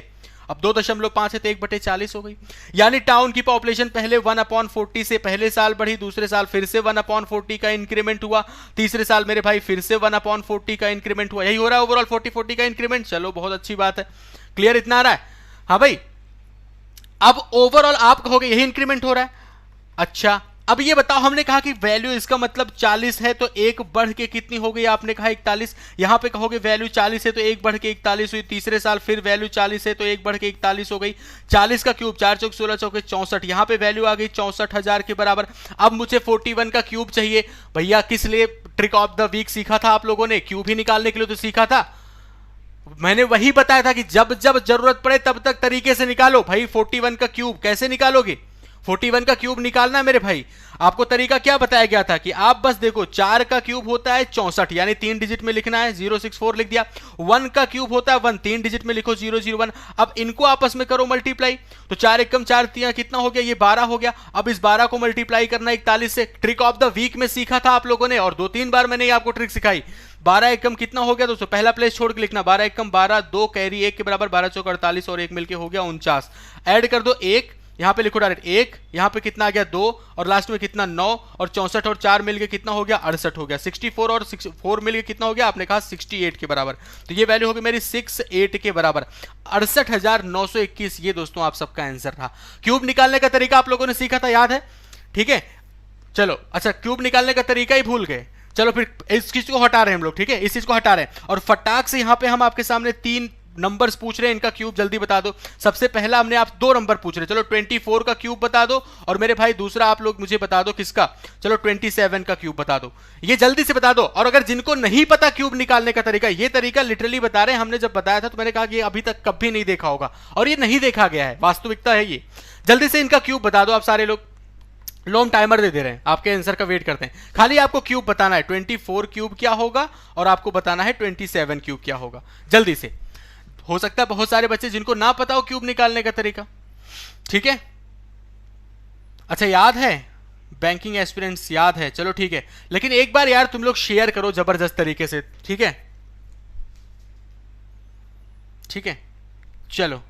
अब 2.5 है तो 1/40 हो गई। यानी टाउन की पॉपुलेशन पहले 1/40 से पहले साल बढ़ी, दूसरे साल फिर से 1/40 का इंक्रीमेंट हुआ, तीसरे साल मेरे भाई फिर से 1/40 का इंक्रीमेंट हुआ। यही हो रहा है ओवरऑल 40 का इंक्रीमेंट। चलो बहुत अच्छी बात है, क्लियर इतना आ रहा है। हाँ भाई, अब ओवरऑल आप कहोगे यही इंक्रीमेंट हो रहा है। अच्छा अब ये बताओ, हमने कहा कि वैल्यू इसका मतलब 40 है तो एक बढ़ के कितनी हो गई, आपने कहा 41। यहां पे कहोगे वैल्यू 40 है तो एक बढ़ के 41 हुई। तीसरे साल फिर वैल्यू 40 है तो एक बढ़ के 41 हो गई। 40 का क्यूब 4 चौक 16 चौके 64, यहां पे वैल्यू आ गई 64,000 के बराबर। अब मुझे 41 का क्यूब चाहिए। भैया किस लिए ट्रिक ऑफ द वीक सीखा था आप लोगों ने? क्यूब ही निकालने के लिए तो सीखा था। मैंने वही बताया था कि जब जब जरूरत पड़े तब तक तरीके से निकालो। भाई 41 का क्यूब कैसे निकालोगे? 41 का क्यूब निकालना है मेरे भाई, आपको तरीका क्या बताया गया था कि आप बस देखो 4 का क्यूब होता है 64, यानी 3 डिजिट में लिखना है, 064 लिख दिया। 1 का क्यूब होता है 1, 3 डिजिट में लिखो 001। अब इनको आपस में करो मल्टीप्लाई, तो 4 एकम 4 3 कितना हो गया, ये 12 हो गया। अब इस 12 को मल्टीप्लाई करना 41 से। ट्रिक ऑफ द वीक में सीखा था आप लोगों ने, और 2-3 बार मैंने आपको ट्रिक सिखाई। 12 एकम कितना हो गया दोस्तों, पहला प्लेस छोड़ के लिखना, 12 एकम 12, 2 कैरी 1 के बराबर, 12 चौक 48 और 1 मिलके हो गया 49। ऐड कर दो 1, यहां पे लिखो डायरेक्ट 1, यहां पे कितना आ गया 2, और लास्ट में कितना 9, और 64 और 4 मिलके कितना हो गया 68 हो गया। 64 और 4 मिलके कितना हो गया, आपने कहा 68 के बराबर। तो ये वैल्यू होगी मेरी 68 के बराबर, 68,921। ये दोस्तों आप सबका आंसर रहा। क्यूब निकालने का तरीका आप लोगों ने सीखा था, याद है? ठीक है चलो, अच्छा क्यूब निकालने का तरीका ही भूल गए। चलो फिर इस चीज को हटा रहे हैं हम लोग, ठीक है, इस चीज को हटा रहे हैं। और फटाक से यहां पे हम आपके सामने 3 नंबर्स पूछ रहे हैं, इनका क्यूब जल्दी बता दो। सबसे पहला हमने आप 2 नंबर पूछ रहे हैं, चलो 24 का क्यूब बता दो। और मेरे भाई दूसरा आप लोग मुझे बता दो किसका, चलो 27 का क्यूब बता दो। ये जल्दी से बता दो। और अगर जिनको नहीं पता क्यूब निकालने का तरीका, ये तरीका लिटरली बता रहे हैं, हमने जब बताया था तो मैंने कहा कि ये अभी तक कभी नहीं देखा होगा, और ये नहीं देखा गया है, वास्तविकता है ये। जल्दी से इनका क्यूब बता दो आप सारे लोग। लो हम टाइमर दे रहे हैं, आपके आंसर का वेट करते हैं। खाली आपको क्यूब बताना है, 24 क्यूब क्या होगा, और आपको बताना है 27 क्यूब क्या होगा। जल्दी से, हो सकता है बहुत सारे बच्चे जिनको ना पता हो क्यूब निकालने का तरीका, ठीक है। अच्छा याद है, बैंकिंग एस्पिरेंट्स याद है, चलो ठीक है। लेकिन एक बार यार तुम लोग शेयर करो जबरदस्त तरीके से, ठीक है, ठीक है। चलो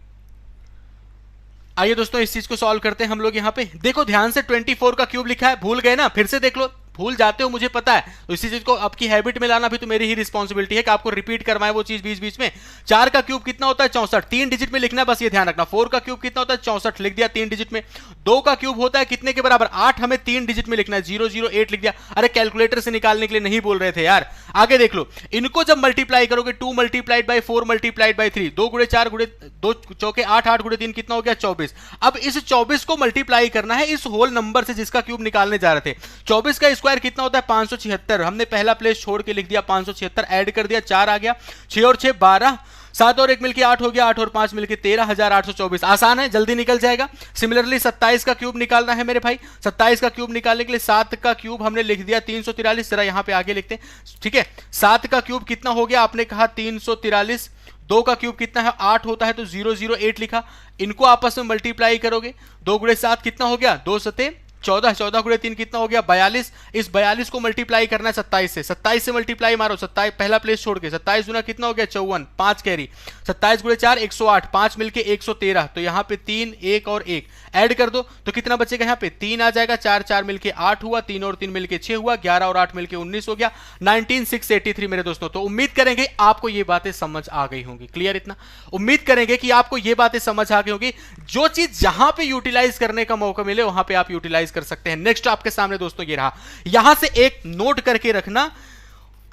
आइए दोस्तों इस चीज को सॉल्व करते हैं हम लोग। यहां पे देखो ध्यान से, 24 का क्यूब लिखा है, भूल गए ना, फिर से देख लो। भूल जाते हो मुझे पता है, तो इसी चीज को आपकी हैबिट में लाना भी तो मेरी ही रिस्पॉन्सिबिलिटी है कि आपको रिपीट करवाएं वो चीज बीच बीच में। 4 का क्यूब कितना होता है 64, 3 डिजिट में लिखना है, बस ये ध्यान रखना। 4 का क्यूब कितना होता है 64, लिख दिया 3 डिजिट में। 2 का क्यूब होता है कितने के बराबर 8, हमें 3 डिजिट में लिखना है, 008 लिख दिया। अरे कैलकुलेटर से निकालने के लिए नहीं बोल रहे थे यार। आगे देख लो, इनको जब मल्टीप्लाई करोगे 2 मल्टीप्लाइड बाई 4 मल्टीप्लाइड बाई 3, 2 गुणे 4 गुणे 2 चौके 8, 8 गुणे 3 कितना हो गया 24। अब इस 24 को मल्टीप्लाई करना है इस होल नंबर से जिसका क्यूब निकालने जा रहे थे। 24 का स्क्वायर कितना होता है 576, हमने पहला प्लेस छोड़ के लिख दिया 576, ऐड कर दिया 4 आ गया, 6 और 6 12, 7 और 1 मिलके 8 हो गया, 8 और 5 मिलके 13,824। आसान है, जल्दी निकल जाएगा। सिमिलरली 27 का क्यूब निकालना है मेरे भाई। 27 का क्यूब निकालने के लिए 7 का क्यूब हमने लिख दिया 343, जरा यहां पे आगे लिखते हैं, ठीक है। 7 का क्यूब कितना हो गया, आपने कहा 343। 2 का क्यूब कितना है 8 होता है तो 008 लिखा। इनको आपस में मल्टीप्लाई करोगे, 2 गुणे 7 कितना हो गया 2 सते 14, 14 गुणे 3 कितना हो गया 42। इस 42 को मल्टीप्लाई करना है 27 से, 27 से मल्टीप्लाई मारो, 27 पहला प्लेस छोड़ के, 27 गुना कितना हो गया 54, 5 कैरी, 27 गुणे 4 108, 5 मिलके 113, तो यहाँ पे 3 1 और 1 ऐड कर दो तो कितना बचेगा, यहाँ पे 3 आ जाएगा, 4 4 मिलके 8 हुआ, 3 और 3 मिलके 6 हुआ, 11 और 8 मिलके 19 हो गया, 19683 मेरे दोस्तों। तो उम्मीद करेंगे आपको ये बातें समझ आ गई होंगी। क्लियर इतना? उम्मीद करेंगे कि आपको ये बातें समझ आ गई होंगी। जो चीज जहां पे यूटिलाइज करने का मौका मिले वहां पे आप यूटिलाइज कर सकते हैं। नेक्स्ट आपके सामने दोस्तों ये रहा, यहां से एक नोट करके रखना,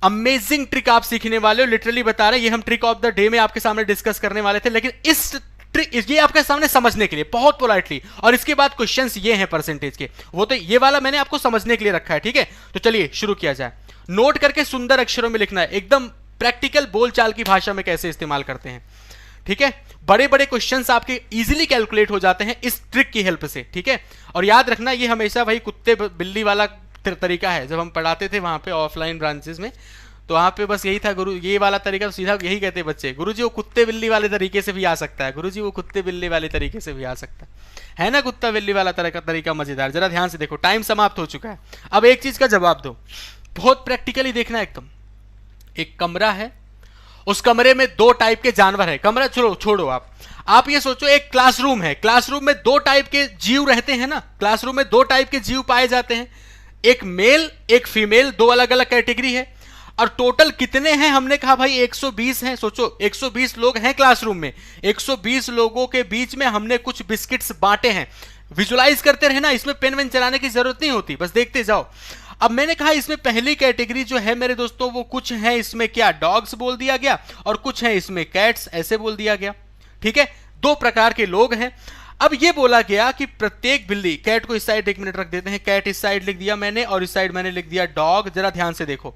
अमेजिंग ट्रिक आप सीखने वाले हो, लिटरली बता रहे हैं। ये हम ट्रिक ऑफ द डे में आपके सामने डिस्कस करने वाले थे, लेकिन इस ट्रिक ये आपके सामने समझने के लिए बहुत पोलाइटली, और इसके बाद क्वेश्चंस ये हैं परसेंटेज के, वो तो ये वाला मैंने आपको समझने के लिए रखा है, ठीक है। तो चलिए शुरू किया जाए। नोट करके सुंदर अक्षरों में लिखना है, एकदम प्रैक्टिकल बोलचाल की भाषा में कैसे इस्तेमाल करते हैं, ठीक है। बड़े बड़े क्वेश्चंस आपके इजीली कैलकुलेट हो जाते हैं इस ट्रिक की हेल्प से, ठीक है। और याद रखना ये हमेशा भाई कुत्ते बिल्ली वाला तरीका है। जब हम पढ़ाते थे वहां पे ऑफलाइन ब्रांचेस में, तो वहां पे बस यही था, गुरु ये वाला तरीका, तो सीधा यही कहते बच्चे, गुरुजी वो कुत्ते बिल्ली वाले तरीके से भी आ सकता है, गुरुजी वो कुत्ते बिल्ली वाले तरीके से भी आ सकता है ना, कुत्ता बिल्ली वाला तरीका मजेदार। जरा ध्यान से देखो, टाइम समाप्त हो चुका है। अब एक चीज का जवाब दो, बहुत प्रैक्टिकली देखना एकदम। एक कमरा है, उस कमरे में 2 टाइप के जानवर है। कमरा छोड़ो आप ये सोचो एक क्लासरूम है, क्लासरूम में 2 टाइप के जीव रहते हैं ना, क्लासरूम में 2 टाइप के जीव पाए जाते हैं, एक मेल एक फीमेल, 2 अलग अलग कैटेगरी है। और टोटल कितने हैं? हमने कहा भाई 120 हैं। सोचो 120 लोग हैं क्लासरूम में, 120 लोगों के बीच में हमने कुछ बिस्किट्स बांटे हैं। विजुलाइज करते रहना, इसमें पेन वेन चलाने की जरूरत नहीं होती, बस देखते जाओ। अब मैंने कहा इसमें पहली कैटेगरी जो है मेरे दोस्तों, वो कुछ है इसमें क्या डॉग्स बोल दिया गया, और कुछ है इसमें कैट्स ऐसे बोल दिया गया। ठीक है, दो प्रकार के लोग हैं। अब ये बोला गया कि प्रत्येक बिल्ली, कैट को इस साइड 1 मिनट रख देते हैं, कैट इस साइड लिख दिया मैंने, और इस साइड मैंने लिख दिया डॉग। जरा ध्यान से देखो,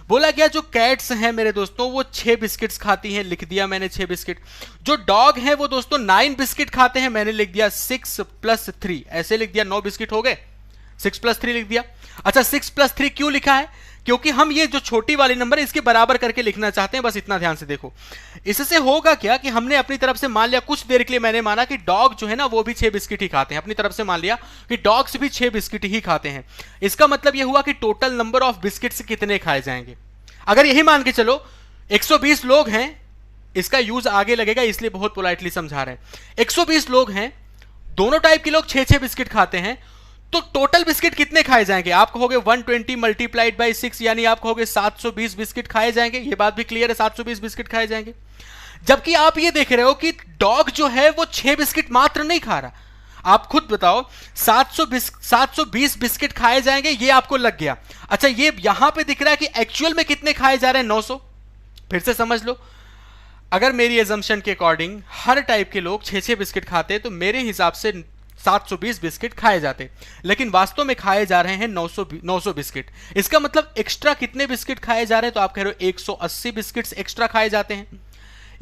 बोला गया जो कैट्स हैं मेरे दोस्तों वो 6 बिस्किट्स खाती हैं, लिख दिया मैंने 6 बिस्किट। जो डॉग हैं वो दोस्तों 9 बिस्किट खाते हैं, मैंने लिख दिया 6 + 3, ऐसे लिख दिया, 9 बिस्किट हो गए, 6 + 3 लिख दिया। अच्छा 6 + 3 क्यों लिखा है? क्योंकि हम ये जो छोटी वाली नंबर है इसके बराबर करके लिखना चाहते हैं, बस इतना ध्यान से देखो। इससे होगा क्या कि हमने अपनी तरफ से मान लिया, कुछ देर के लिए मैंने माना कि डॉग जो है ना वो भी 6 बिस्किट ही खाते हैं, अपनी तरफ से मान लिया कि डॉग्स भी 6 बिस्किट ही खाते हैं। इसका मतलब यह हुआ कि टोटल नंबर ऑफ बिस्किट्स कितने खाए जाएंगे। अगर यही मान के चलो 120 लोग हैं, इसका यूज आगे लगेगा इसलिए बहुत पोलाइटली समझा रहे हैं। 120 लोग हैं, दोनों टाइप के लोग 6-6 बिस्किट खाते हैं, तो टोटल बिस्किट कितने खाए जाएंगे? आप कहोगे 120 × 6, यानी आप कहोगे 720 बिस्किट खाए जाएंगे। ये बात भी क्लियर है, 720 बिस्किट खाए जाएंगे। जबकि आप ये देख रहे हो कि डॉग जो है वो 6 बिस्किट मात्र नहीं खा रहा। आप खुद बताओ 720 बिस्किट खाए जाएंगे, ये आपको लग गया। अच्छा ये यहां पे दिख रहा है कि एक्चुअल में कितने खाए जा रहे हैं? 900। फिर से समझ लो, अगर मेरी एजम्पशन के अकॉर्डिंग हर टाइप के लोग 6-6 बिस्किट खाते तो मेरे हिसाब से 720 बिस्किट खाए जाते, लेकिन वास्तव में खाए जा रहे हैं 900 बिस्किट। इसका मतलब एक्स्ट्रा कितने बिस्किट खाए जा रहे हैं? तो आप कह रहे हो 180 बिस्किट्स एक्स्ट्रा खाए जाते हैं।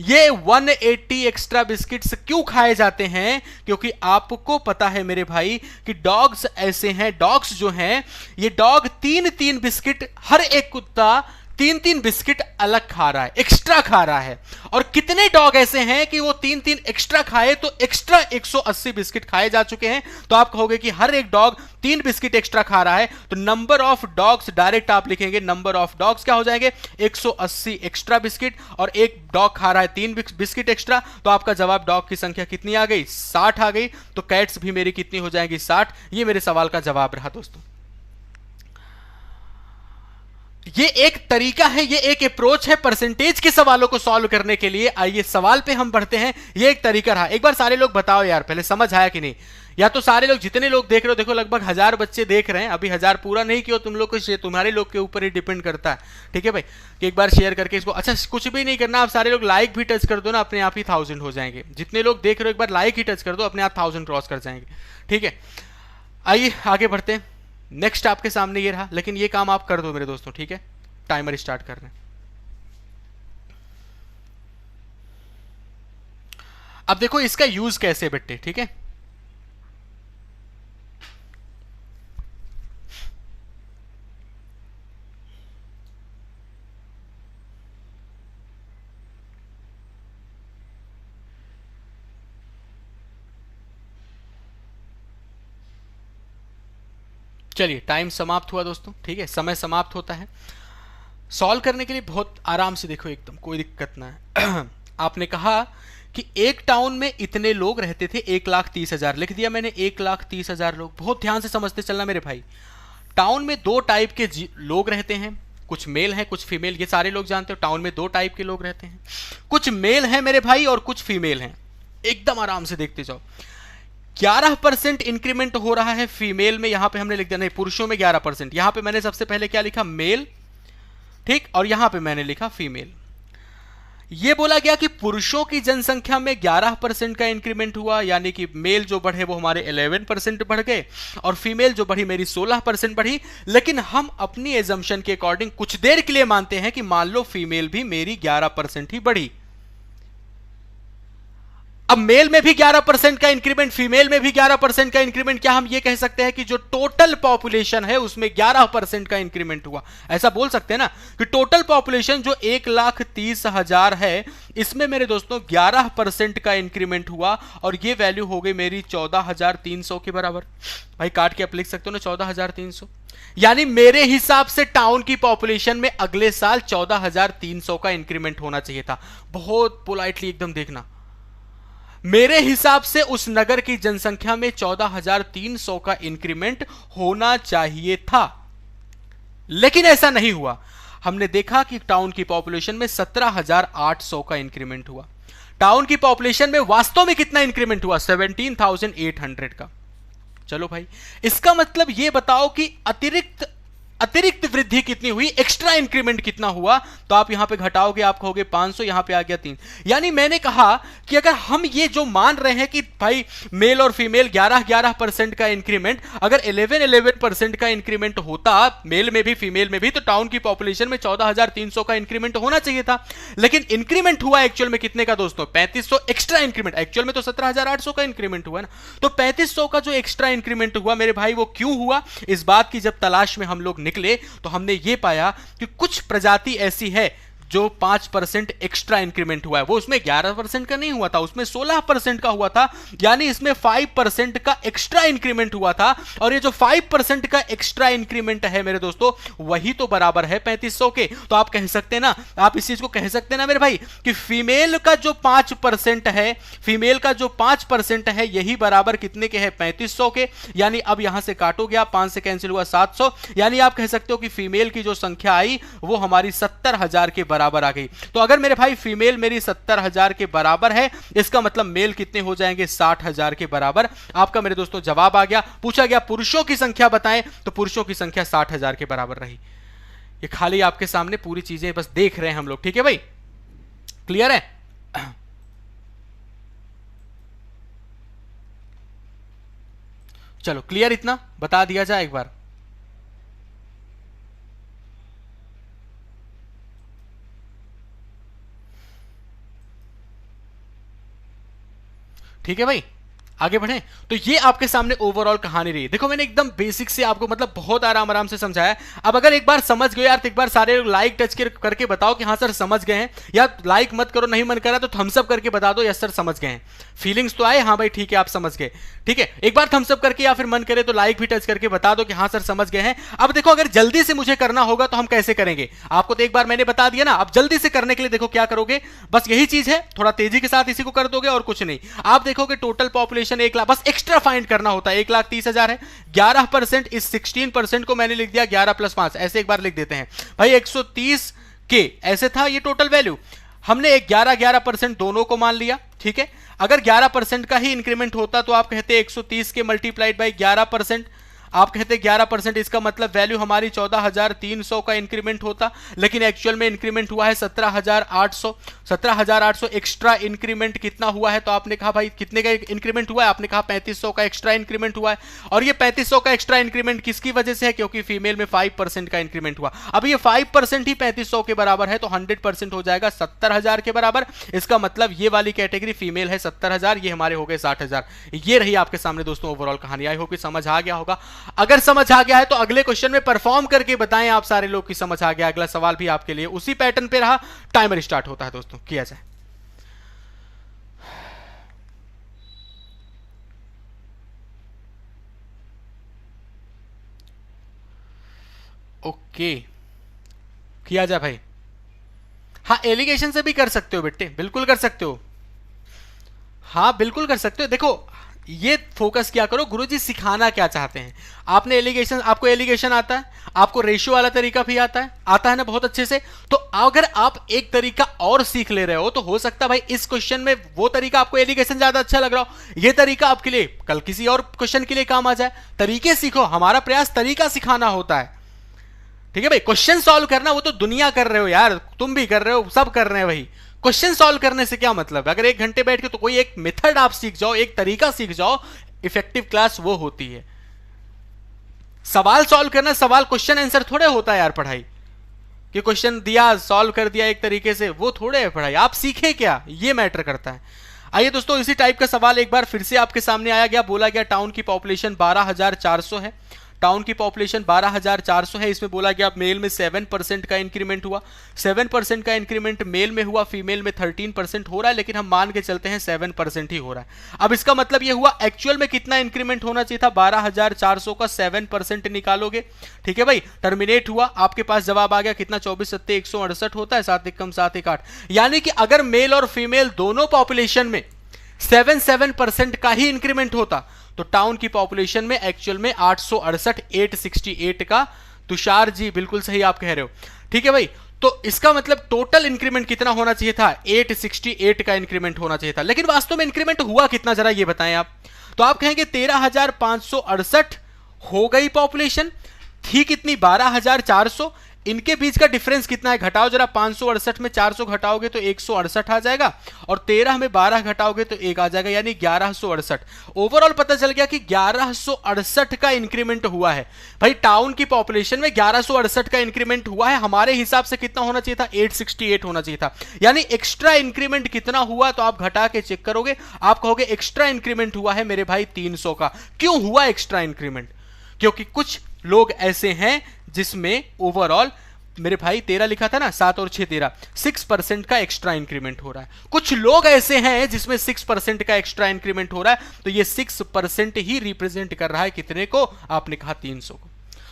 ये 180 एक्स्ट्रा बिस्किट्स क्यों खाए जाते हैं? क्योंकि आपको पता है मेरे भाई कि डॉग्स ऐसे हैं, डॉग्स जो हैं ये डॉग 3-3 बिस्किट, हर एक कुत्ता 3-3 बिस्किट अलग खा रहा है, एक्स्ट्रा खा रहा है। और कितने डॉग ऐसे हैं कि वो 3-3 एक्स्ट्रा खाए तो एक्स्ट्रा 180 बिस्किट खाए जा चुके हैं। तो आप कहोगे कि हर एक डॉग 3 बिस्किट एक्स्ट्रा खा रहा है, तो नंबर ऑफ डॉग्स डायरेक्ट आप लिखेंगे, नंबर ऑफ डॉग्स क्या हो जाएंगे? 180 एक्स्ट्रा बिस्किट, और एक डॉग खा रहा है 3 बिस्किट एक्स्ट्रा, तो आपका जवाब डॉग की संख्या कितनी आ गई? 60 आ गई। तो कैट्स भी मेरी कितनी हो जाएंगी? 60। ये मेरे सवाल का जवाब रहा दोस्तों। ये एक तरीका है, ये एक अप्रोच है परसेंटेज के सवालों को सॉल्व करने के लिए। आइए सवाल पे हम बढ़ते हैं। ये एक तरीका रहा। एक बार सारे लोग बताओ यार, पहले समझ आया कि नहीं? या तो सारे लोग, जितने लोग देख रहे हो, देखो लगभग 1000 बच्चे देख रहे हैं, अभी 1000 पूरा नहीं किया तुम लोग को, तुम्हारे लोग के ऊपर ही डिपेंड करता है। ठीक है भाई, कि एक बार शेयर करके इसको, अच्छा कुछ भी नहीं करना, आप सारे लोग लाइक भी टच कर दो ना, अपने आप ही 1000 हो जाएंगे। जितने लोग देख रहे हो एक बार लाइक ही टच कर दो, अपने आप 1000 क्रॉस कर जाएंगे। ठीक है, आइए आगे बढ़ते हैं। नेक्स्ट आपके सामने ये रहा, लेकिन ये काम आप कर दो मेरे दोस्तों। ठीक है, टाइमर स्टार्ट कर रहे हैं। अब देखो इसका यूज कैसे बेटे। ठीक है, चलिए टाइम समाप्त हुआ दोस्तों। ठीक है, समय समाप्त होता है। सॉल्व करने के लिए बहुत आराम से देखो, एकदम कोई दिक्कत ना है। आपने कहा कि एक टाउन में इतने लोग रहते थे, 1,30,000 लिख दिया मैंने, 1,30,000 लोग। बहुत ध्यान से समझते चलना मेरे भाई। टाउन में 2 टाइप के लोग रहते हैं, कुछ मेल हैं कुछ फीमेल। ये सारे लोग जानते हो टाउन में 2 टाइप के लोग रहते हैं, कुछ मेल हैं मेरे भाई और कुछ फीमेल हैं। एकदम आराम से देखते जाओ। 11% इंक्रीमेंट हो रहा है फीमेल में, यहां पे हमने लिख दिया, नहीं पुरुषों में 11%। यहां पे मैंने सबसे पहले क्या लिखा? मेल। ठीक, और यहां पे मैंने लिखा फीमेल। यह बोला गया कि पुरुषों की जनसंख्या में 11% का इंक्रीमेंट हुआ, यानी कि मेल जो बढ़े वो हमारे 11% बढ़ गए, और फीमेल जो बढ़ी मेरी 16% बढ़ी। लेकिन हम अपनी एजम्पशन के अकॉर्डिंग कुछ देर के लिए मानते हैं कि मान लो फीमेल भी मेरी 11% ही बढ़ी। अब मेल में भी 11% का इंक्रीमेंट, फीमेल में भी 11% का इंक्रीमेंट, क्या हम ये कह सकते हैं कि जो टोटल पॉपुलेशन है उसमें 11% का इंक्रीमेंट हुआ? ऐसा बोल सकते हैं ना कि टोटल पॉपुलेशन जो 1,30,000 है, इसमें मेरे दोस्तों 11% का इंक्रीमेंट हुआ, और ये वैल्यू हो गई मेरी 14,300 के बराबर। भाई काट के आप लिख सकते हो ना 14,300। यानी मेरे हिसाब से टाउन की पॉपुलेशन में अगले साल 14,300 का इंक्रीमेंट होना चाहिए था। बहुत पोलाइटली एकदम देखना, मेरे हिसाब से उस नगर की जनसंख्या में 14,300 का इंक्रीमेंट होना चाहिए था, लेकिन ऐसा नहीं हुआ। हमने देखा कि टाउन की पॉपुलेशन में 17,800 का इंक्रीमेंट हुआ। टाउन की पॉपुलेशन में वास्तव में कितना इंक्रीमेंट हुआ? 17,800 का। चलो भाई, इसका मतलब यह बताओ कि अतिरिक्त वृद्धि कितनी हुई, एक्स्ट्रा इंक्रीमेंट कितना हुआ? तो आप यहां पे घटाओगे, आप कहोगे 500, यहां पे आ गया 3। यानी मैंने कहा कि अगर हम ये जो मान रहे हैं कि भाई मेल और फीमेल 11% का इंक्रीमेंट, अगर 11% का इंक्रीमेंट होता मेल में भी फीमेल में भी, तो टाउन की पॉपुलेशन में 14,300 का इंक्रीमेंट होना चाहिए था। लेकिन इंक्रीमेंट हुआ एक्चुअल में कितने का दोस्तों? 3500 एक्स्ट्रा इंक्रीमेंट। एक्चुअल में तो 17,800 का इंक्रीमेंट हुआ ना, तो 3500 का जो एक्स्ट्रा इंक्रीमेंट हुआ मेरे भाई, वो क्यों हुआ? इस बात की जब तलाश में हम लोग निकले तो हमने यह पाया कि कुछ प्रजाति ऐसी है जो 5% एक्स्ट्रा इंक्रीमेंट हुआ है। वो उसमें 11% का नहीं हुआ था, उसमें 16% का हुआ था। यानी इसमें 5% का एक्स्ट्रा इंक्रीमेंट हुआ था। और ये जो 5% का एक्स्ट्रा इंक्रीमेंट है मेरे दोस्तों, वही तो बराबर है 3500 के। तो आप कह सकते हैं ना, आप इस चीज को कह सकते हैं ना मेरे भाई, कि फीमेल का जो 5% है, फीमेल का जो 5% है, यही बराबर कितने के है? 3500 के। यानी अब यहां से काटोगे आप, 5 से कैंसिल हुआ 700। यानी आप कह सकते हो कि फीमेल की जो संख्या आई वो हमारी 70,000 के बराबर आ गई। तो अगर मेरे भाई फीमेल मेरी 70,000 के बराबर है, इसका मतलब मेल कितने हो जाएंगे? 60,000 के बराबर। आपका मेरे दोस्तों जवाब आ गया। पूछा गया पुरुषों की संख्या बताएं, तो पुरुषों की संख्या 60,000 के बराबर रही। ये खाली आपके सामने पूरी चीजें बस देख रहे हैं हम लोग। ठीक है भाई, क्लियर है? चलो क्लियर, इतना बता दिया जाए एक बार। ठीक है भाई, आगे बढ़े। तो ये आपके सामने ओवरऑल कहानी रही। देखो मैंने एकदम बेसिक से आपको मतलब बहुत आराम से समझाया। अब अगर एक बार समझ गए यार, तो एक बार सारे लाइक टच करके बताओ कि हाँ सर समझ गए हैं, या लाइक मत करो, नहीं मन करा तो थम्स अप करके बता दो यस सर समझ गए हैं। फीलिंग्स तो आए, हाँ भाई ठीक है आप समझ गए। ठीक है, एक बार थम्स अप करके या फिर मन करे तो लाइक भी टच करके बता दो कि हाँ सर समझ गए हैं। अब देखो अगर जल्दी से मुझे करना होगा तो हम कैसे करेंगे? आपको तो एक बार मैंने बता दिया ना। अब जल्दी से करने के लिए देखो क्या करोगे, बस यही चीज है, थोड़ा तेजी के साथ इसी को कर दोगे और कुछ नहीं। आप देखोगे टोटल पॉपुलेशन 1 लाख, बस एक्स्ट्रा फाइंड करना होता है। 1,30,000 है, 11% इस 16% को मैंने लिख दिया 11 + 5, ऐसे एक बार लिख देते हैं भाई। 130 के ऐसे था ये टोटल वैल्यू, हमने 11% दोनों को मान लिया। ठीक है, अगर 11% का ही इंक्रीमेंट होता तो आप कहते 130 के मल्टीप्लाइड बाई 11%, आप कहते 11%, इसका मतलब वैल्यू हमारी 14,300 का इंक्रीमेंट होता। लेकिन एक्चुअल में इंक्रीमेंट हुआ है 17,800। 17,800 एक्स्ट्रा इंक्रीमेंट कितना हुआ है? तो आपने कहा भाई कितने का इंक्रीमेंट हुआ है? आपने कहा 3500 का एक्स्ट्रा इंक्रीमेंट हुआ है। और ये 3500 का एक्स्ट्रा इंक्रीमेंट किसकी वजह से है? क्योंकि फीमेल में 5% का इंक्रीमेंट हुआ। अब ये 5% ही 3500 के बराबर है, तो 100% हो जाएगा 70,000 के बराबर। इसका मतलब ये वाली कैटेगरी फीमेल है 70,000, ये हमारे हो गए 60,000। ये रही आपके सामने दोस्तों ओवरऑल कहानी। आई होप कि समझ आ गया होगा। अगर समझ आ गया है तो अगले क्वेश्चन में परफॉर्म करके बताएं आप सारे लोग की समझ आ गया। अगला सवाल भी आपके लिए उसी पैटर्न पे रहा। टाइमर स्टार्ट होता है दोस्तों, किया जाए। ओके, किया जाए भाई। हाँ, एलिगेशन से भी कर सकते हो बेटे, बिल्कुल कर सकते हो। हाँ बिल्कुल कर सकते हो। देखो ये फोकस क्या करो, गुरुजी सिखाना क्या चाहते हैं। आपने एलिगेशन, आपको एलिगेशन आता है, आपको रेशियो वाला तरीका भी आता है ना बहुत अच्छे से। तो अगर आप एक तरीका और सीख ले रहे हो तो हो सकता है भाई इस क्वेश्चन में वो तरीका आपको एलिगेशन ज्यादा अच्छा लग रहा हो, ये तरीका आपके लिए कल किसी और क्वेश्चन के लिए काम आ जाए। तरीके सीखो, हमारा प्रयास तरीका सिखाना होता है। ठीक है भाई, क्वेश्चन सॉल्व करना वो तो दुनिया कर रहे हो यार, तुम भी कर रहे हो, सब कर रहे हैं भाई। क्वेश्चन सॉल्व करने से क्या मतलब है? अगर 1 घंटे बैठ के तो कोई एक मेथड आप सीख जाओ, एक तरीका सीख जाओ, इफेक्टिव क्लास वो होती है। सवाल सॉल्व करना, सवाल क्वेश्चन आंसर थोड़े होता है यार पढ़ाई, कि क्वेश्चन दिया सॉल्व कर दिया एक तरीके से, वो थोड़े है पढ़ाई। आप सीखे क्या, ये मैटर करता है। आइए दोस्तों, इसी टाइप का सवाल एक बार फिर से आपके सामने आया गया। बोला गया टाउन की पॉपुलेशन 12,400 है। टाउन की पॉपुलेशन 12,400 है। इसमें बोला गया मेल में 7% का इंक्रीमेंट हुआ। 7% का इंक्रीमेंट मेल में हुआ, फीमेल में 13% हो रहा है, लेकिन हम मान के चलते हैं 7% ही हो रहा है। अब इसका मतलब ये हुआ एक्चुअल में कितना इंक्रीमेंट होना चाहिए था? 12,400 का 7% निकालोगे। ठीक है भाई, टर्मिनेट हुआ, आपके पास जवाब आ गया कितना? 24 × 168 होता है, 7 × 1 = 7 × 8। यानी कि अगर मेल और फीमेल दोनों पॉपुलेशन में 7% का ही इंक्रीमेंट होता तो टाउन की पॉपुलेशन में एक्चुअल में 868 का। तुषार जी बिल्कुल सही आप कह रहे हो। ठीक है भाई। तो इसका मतलब टोटल इंक्रीमेंट कितना होना चाहिए था, 868 का इंक्रीमेंट होना चाहिए था, लेकिन वास्तव में इंक्रीमेंट हुआ कितना जरा ये बताएं आप। तो आप कहेंगे 13,568 हो गई पॉपुलेशन, थी कितनी 12,400, इनके बीच का डिफरेंस कितना है, घटाओ जरा, 568 में 400 घटाओगे तो 168 आ जाएगा, और 13 में 12 घटाओगे तो 1 आ जाएगा, यानी 1168। ओवरऑल पता चल गया कि 1168 का इंक्रीमेंट हुआ है भाई। टाउन की पॉपुलेशन में 1168 का इंक्रीमेंट हुआ है। हमारे हिसाब से कितना होना चाहिए था, 868 होना चाहिए था, यानी एक्स्ट्रा इंक्रीमेंट कितना हुआ, तो आप घटा के चेक करोगे, आप कहोगे एक्स्ट्रा इंक्रीमेंट हुआ है मेरे भाई 300 का। क्यों हुआ एक्स्ट्रा इंक्रीमेंट, क्योंकि कुछ लोग ऐसे हैं जिसमें ओवरऑल मेरे भाई 13 लिखा था ना, 7 और 6 13, 6% का एक्स्ट्रा इंक्रीमेंट हो रहा है। कुछ लोग ऐसे हैं जिसमें 6% का एक्स्ट्रा इंक्रीमेंट हो रहा है, तो ये 6% ही रिप्रेजेंट कर रहा है कितने को, आपने कहा 300 को।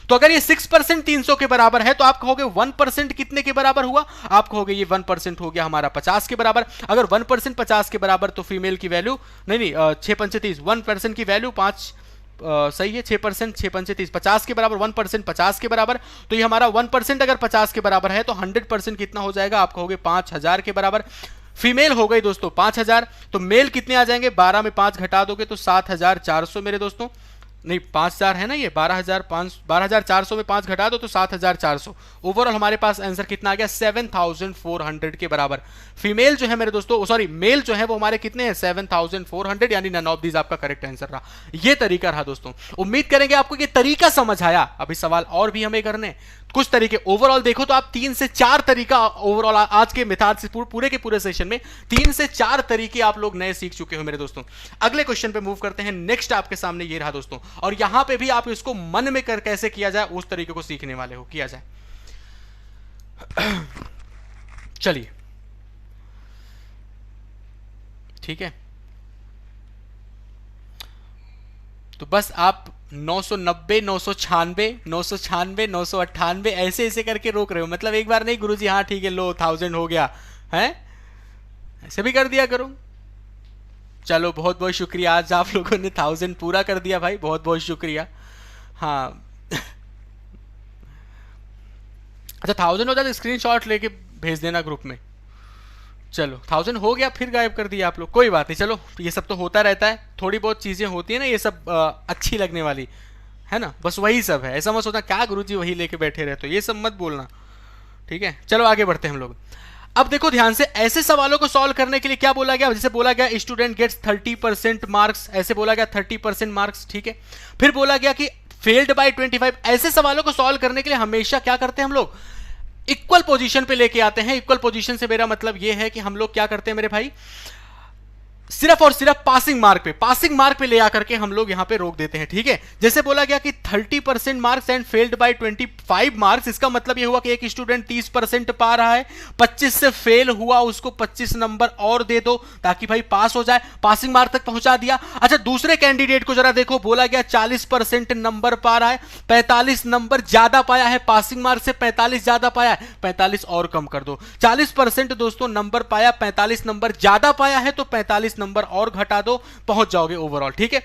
तो अगर ये 6% 300 के बराबर है, तो आप कहोगे 1% कितने के बराबर हुआ, आप कहोगे ये 1% हो गया हमारा 50 के बराबर। अगर 1% 50 के बराबर, तो फीमेल की वैल्यू नहीं 6 पंचे 30, 1% की वैल्यू 5 सही है, 6%, 6 पंचे 30, 50 के बराबर, 1% 50 के बराबर। तो ये हमारा 1% अगर 50 के बराबर है, तो 100% कितना हो जाएगा, आप कहोगे 5000 के बराबर। फीमेल हो गई दोस्तों 5000, तो मेल कितने आ जाएंगे, 12 में 5 घटा दोगे तो 7400 मेरे दोस्तों, नहीं 5000 है ना, ये 12400 में 5 घटा दो तो 7400। ओवरऑल हमारे पास आंसर कितना आ गया, 7400 के बराबर। फीमेल जो है मेरे दोस्तों, सॉरी मेल जो है वो हमारे कितने हैं, 7400, यानी नन ऑफ दीज आपका करेक्ट आंसर रहा। ये तरीका रहा दोस्तों। उम्मीद करेंगे आपको ये तरीका समझ आया। अभी सवाल और भी हमें करने, कुछ तरीके ओवरऑल देखो तो आप 3 से 4 तरीका ओवरऑल आज के मेथड से पूरे के पूरे सेशन में 3 से 4 तरीके आप लोग नए सीख चुके हो मेरे दोस्तों। अगले क्वेश्चन पे मूव करते हैं। नेक्स्ट आपके सामने ये रहा दोस्तों, और यहां पे भी आप इसको मन में कर कैसे किया जाए उस तरीके को सीखने वाले हो, किया जाए। चलिए ठीक है, तो बस आप 990, 996, 996, 998 ऐसे ऐसे करके रोक रहे हो, मतलब एक बार नहीं गुरुजी हाँ ठीक है लो 1000 हो गया है, ऐसे भी कर दिया करो। चलो बहुत बहुत शुक्रिया, आज आप लोगों ने 1000 पूरा कर दिया भाई, बहुत बहुत शुक्रिया। हाँ अच्छा 1000 हो जाए तो स्क्रीनशॉट लेके भेज देना ग्रुप में। चलो 1000 हो गया, फिर गायब कर दिया आप लोग, कोई बात नहीं, चलो ये सब तो होता रहता है, थोड़ी बहुत चीज़ें होती है ना ये सब अच्छी लगने वाली है ना, बस वही सब है। ऐसा मत सोचना क्या गुरुजी वही लेके बैठे रहते हो, ये सब मत बोलना, ठीक है। चलो आगे बढ़ते हैं हम लोग। अब देखो ध्यान से, ऐसे सवालों को सॉल्व करने के लिए क्या बोला गया, जैसे बोला गया स्टूडेंट गेट्स 30% मार्क्स, ऐसे बोला गया 30% मार्क्स, ठीक है। फिर बोला गया कि फेल्ड बाय 25। ऐसे सवालों को सॉल्व करने के लिए हमेशा क्या करते हैं हम लोग, इक्वल पोजीशन पे लेके आते हैं। इक्वल पोजीशन से मेरा मतलब यह है कि हम लोग क्या करते हैं मेरे भाई, सिर्फ और सिर्फ पासिंग मार्क पे ले आकर के हम लोग यहां पे रोक देते हैं, ठीक है। जैसे बोला गया कि 30% marks and failed by 25 marks, इसका मतलब यह हुआ कि एक स्टूडेंट 30% पा रहा है, 25 से फेल हुआ, उसको 25 नंबर और दे दो ताकि भाई पास हो जाए, पासिंग मार्क तक पहुंचा दिया। अच्छा दूसरे कैंडिडेट को जरा देखो, बोला गया 40% नंबर पा रहा है, 45 नंबर ज्यादा पाया है, पासिंग मार्क से 45 ज्यादा पाया है, 45 और कम कर दो। 40% दोस्तों नंबर पाया, 45 नंबर ज्यादा पाया है, तो 45 नंबर और घटा दो, पहुंच जाओगे ओवरऑल, ठीक है।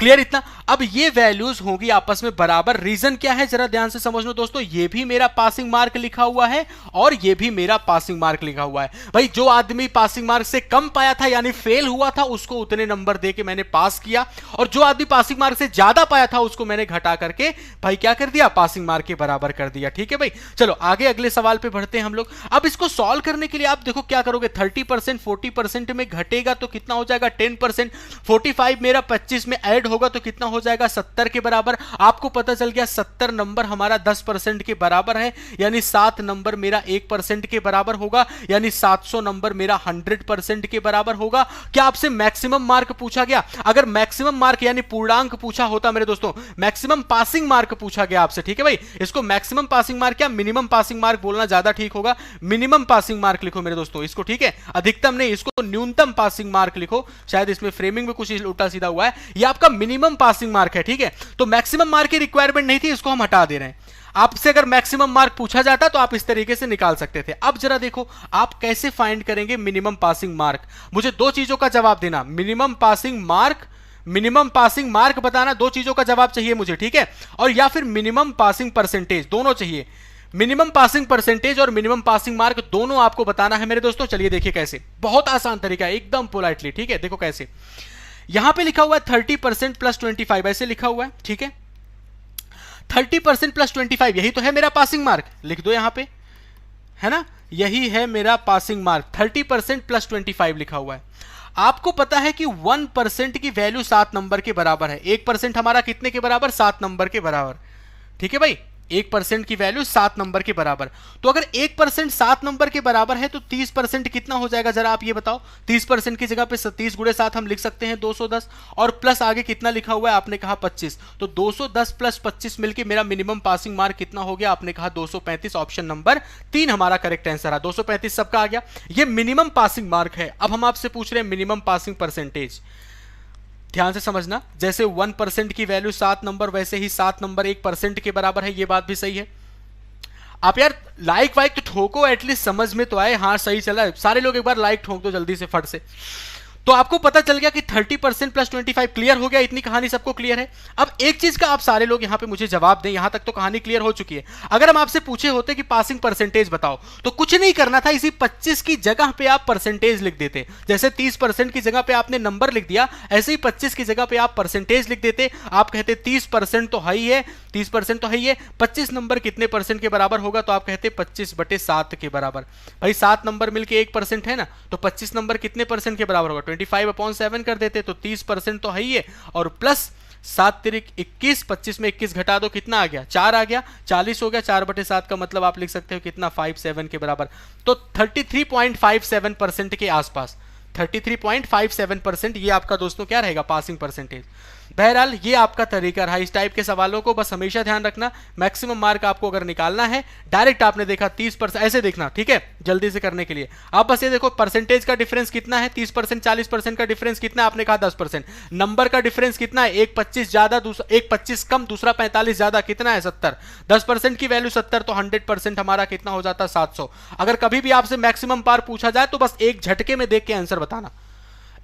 क्लियर इतना। अब ये वैल्यूज होंगी आपस में बराबर। रीजन क्या है जरा ध्यान से समझ लो दोस्तों, ये भी मेरा पासिंग मार्क लिखा हुआ है और ये भी मेरा पासिंग मार्क लिखा हुआ है। भाई जो आदमी पासिंग मार्क से कम पाया था यानी फेल हुआ था, उसको उतने नंबर दे के मैंने पास किया, और जो आदमी पासिंग मार्क से ज्यादा पाया था उसको मैंने घटा करके भाई क्या कर दिया, पासिंग मार्क के बराबर कर दिया, ठीक है भाई। चलो आगे अगले सवाल पे बढ़ते हैं हम लोग। अब इसको सॉल्व करने के लिए आप देखो क्या करोगे, 30% 40% में घटेगा तो कितना हो जाएगा 10%, 45 मेरा 25 में ऐड होगा तो कितना हो जाएगा 70 के बराबर। आपको पता चल गया 70 नंबर हमारा 10% के बराबर है, यानी 7 नंबर मेरा 1% के बराबर होगा, यानी 700 नंबर मेरा 100% के बराबर होगा। क्या आपसे मैक्सिमम मार्क पूछा गया? अगर मैक्सिमम मार्क यानी पूर्णांक पूछा होता मेरे दोस्तों, मैक्सिमम पासिंग मार्क पूछा गया आपसे, ठीक है भाई। इसको मैक्सिमम पासिंग मार्क या मिनिमम पासिंग मार्क बोलना ज्यादा ठीक होगा, मिनिमम पासिंग मार्क लिखो मेरे दोस्तों इसको, ठीक है। अधिकतम नहीं, इसको न्यूनतम पासिंग मार्क लिखो, शायद इसमें फ्रेमिंग में कुछ उल्टा सीधा हुआ है, ये आपका मिनिमम पासिंग मार्क है, ठीक है। तो मैक्सिमम मार्क की रिक्वायरमेंट नहीं थी, इसको हम हटा दे रहे हैं। आपसे अगर मैक्सिमम मार्क पूछा जाता तो आप इस तरीके से निकाल सकते थे। अब जरा देखो आप कैसे फाइंड करेंगे मिनिमम पासिंग मार्क। मुझे दो चीजों का जवाब देना, मिनिमम पासिंग मार्क बताना, दो चीजों का जवाब चाहिए मुझे, ठीक है। और या फिर मिनिमम पासिंग परसेंटेज, दोनों चाहिए। मिनिमम पासिंग परसेंटेज और मिनिमम पासिंग मार्क दोनों आपको बताना है मेरे दोस्तों। चलिए देखिए कैसे, बहुत आसान तरीका है, एकदम पोलाइटली, ठीक है। देखो कैसे, यहां पे लिखा हुआ है 30% प्लस 25, ऐसे लिखा हुआ है, ठीक है। 30% प्लस 25 यही तो है मेरा पासिंग मार्क, लिख दो यहां पे, है ना, यही है मेरा पासिंग मार्क। 30% प्लस 25 लिखा हुआ है। आपको पता है कि 1% की वैल्यू 7 नंबर के बराबर है। 1% हमारा कितने के बराबर? 7 नंबर के बराबर, ठीक है भाई। 1% की वैल्यू 7 नंबर के बराबर। तो अगर 1% 7 नंबर के बराबर है तो 30% कितना हो जाएगा, जरा आप ये बताओ। 30% की जगह पे 30 गुणे 7 हम लिख सकते हैं 210, और प्लस आगे कितना लिखा हुआ है, आपने कहा 25। तो 210 प्लस 25 मिलकर मेरा मिनिमम पासिंग मार्क कितना हो गया, आपने कहा 235। ऑप्शन नंबर 3 हमारा करेक्ट आंसर है। 235 सबका आ गया। ये मिनिमम पासिंग मार्क है। अब हम आपसे पूछ रहे हैं मिनिमम पासिंग परसेंटेज। ध्यान से समझना, जैसे 1% की वैल्यू 7 नंबर, वैसे ही 7 नंबर 1% के बराबर है। ये बात भी सही है। आप यार लाइक वाइक तो ठोको, एटलीस्ट समझ में तो आए। हाँ सही चला है, सारे लोग एक बार लाइक ठोक दो जल्दी से, फट से। तो आपको पता चल गया कि 30% प्लस 25 क्लियर हो गया। इतनी कहानी सबको क्लियर है। अब एक चीज का आप सारे लोग यहां पे मुझे जवाब दें, यहां तक तो कहानी क्लियर हो चुकी है। अगर हम आपसे पूछे होते कि पासिंग परसेंटेज बताओ, तो कुछ नहीं करना था, इसी 25 की जगह पे आप परसेंटेज लिख देते। जैसे 30% की जगह पे आपने नंबर लिख दिया, ऐसे ही 25 की जगह पे आप परसेंटेज लिख देते। आप कहते 30% तो है ही है, 30% तो है ही है, 25 नंबर कितने परसेंट के बराबर होगा, तो आप कहते 25/7 के बराबर। भाई 7 नंबर मिलके 1% है ना, तो 25 नंबर कितने परसेंट के बराबर होगा, 25/7 कर देते, तो 30% तो है ही है। और प्लस 7 तिरिक 21, 25 में 21 घटा दो, कितना आ गया, 4 आ गया, 40 हो गया। 4/7 का मतलब आप लिख सकते हो कितना, 57 के बराबर। तो 33.57% के आसपास, 33.57% ये आपका दोस्तों क्या रहेगा, पासिंग परसेंटेज। बहरहाल ये आपका तरीका रहा। इस टाइप के सवालों को बस हमेशा ध्यान रखना। मैक्सिमम मार्क आपको अगर निकालना है, डायरेक्ट आपने देखा 30%, ऐसे देखना, ठीक है, जल्दी से करने के लिए। आप बस ये देखो परसेंटेज का डिफरेंस कितना है, 30% 40% का डिफरेंस कितना है, आपने कहा 10%। नंबर का डिफरेंस कितना है, एक 25 ज्यादा, एक 25 कम, दूसरा 45 ज्यादा, कितना है 70। 10% की वैल्यू 70, तो 100% हमारा कितना हो जाता है 700। अगर कभी भी आपसे मैक्सिमम पार पूछा जाए तो बस एक झटके में देख के आंसर बताना,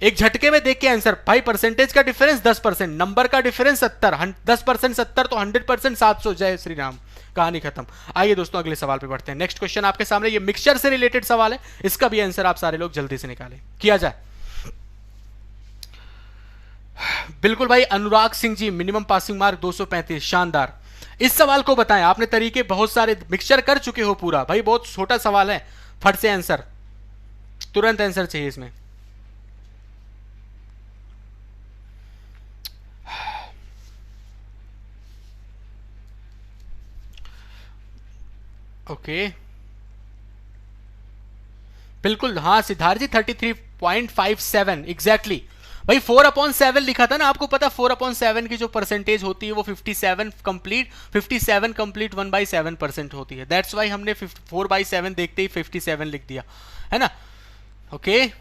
एक झटके में देख के आंसर। भाई परसेंटेज का डिफरेंस 10%, नंबर का डिफरेंस 70, 10% 70 तो 100% 700। जय श्री राम, कहानी खत्म। आइए दोस्तों अगले सवाल पे बढ़ते हैं। नेक्स्ट क्वेश्चन आपके सामने, ये मिक्सचर से रिलेटेड सवाल है, इसका भी आंसर आप सारे लोग जल्दी से निकालें, किया जाए। बिल्कुल भाई, Anurag Singh ji, minimum passing mark 235, शानदार। इस सवाल को बताएं, आपने तरीके बहुत सारे मिक्सचर कर चुके हो पूरा। भाई बहुत छोटा सवाल है, फट से आंसर, तुरंत आंसर चाहिए इसमें। ओके बिल्कुल, हाँ सिद्धार्थ जी 33.57 एग्जैक्टली। भाई 4/7 लिखा था ना, आपको पता 4/7 की जो परसेंटेज होती है वो 57 कंप्लीट 1/7% होती है। दैट्स वाई हमने 4/7 देखते ही 57 लिख दिया, है ना। Okay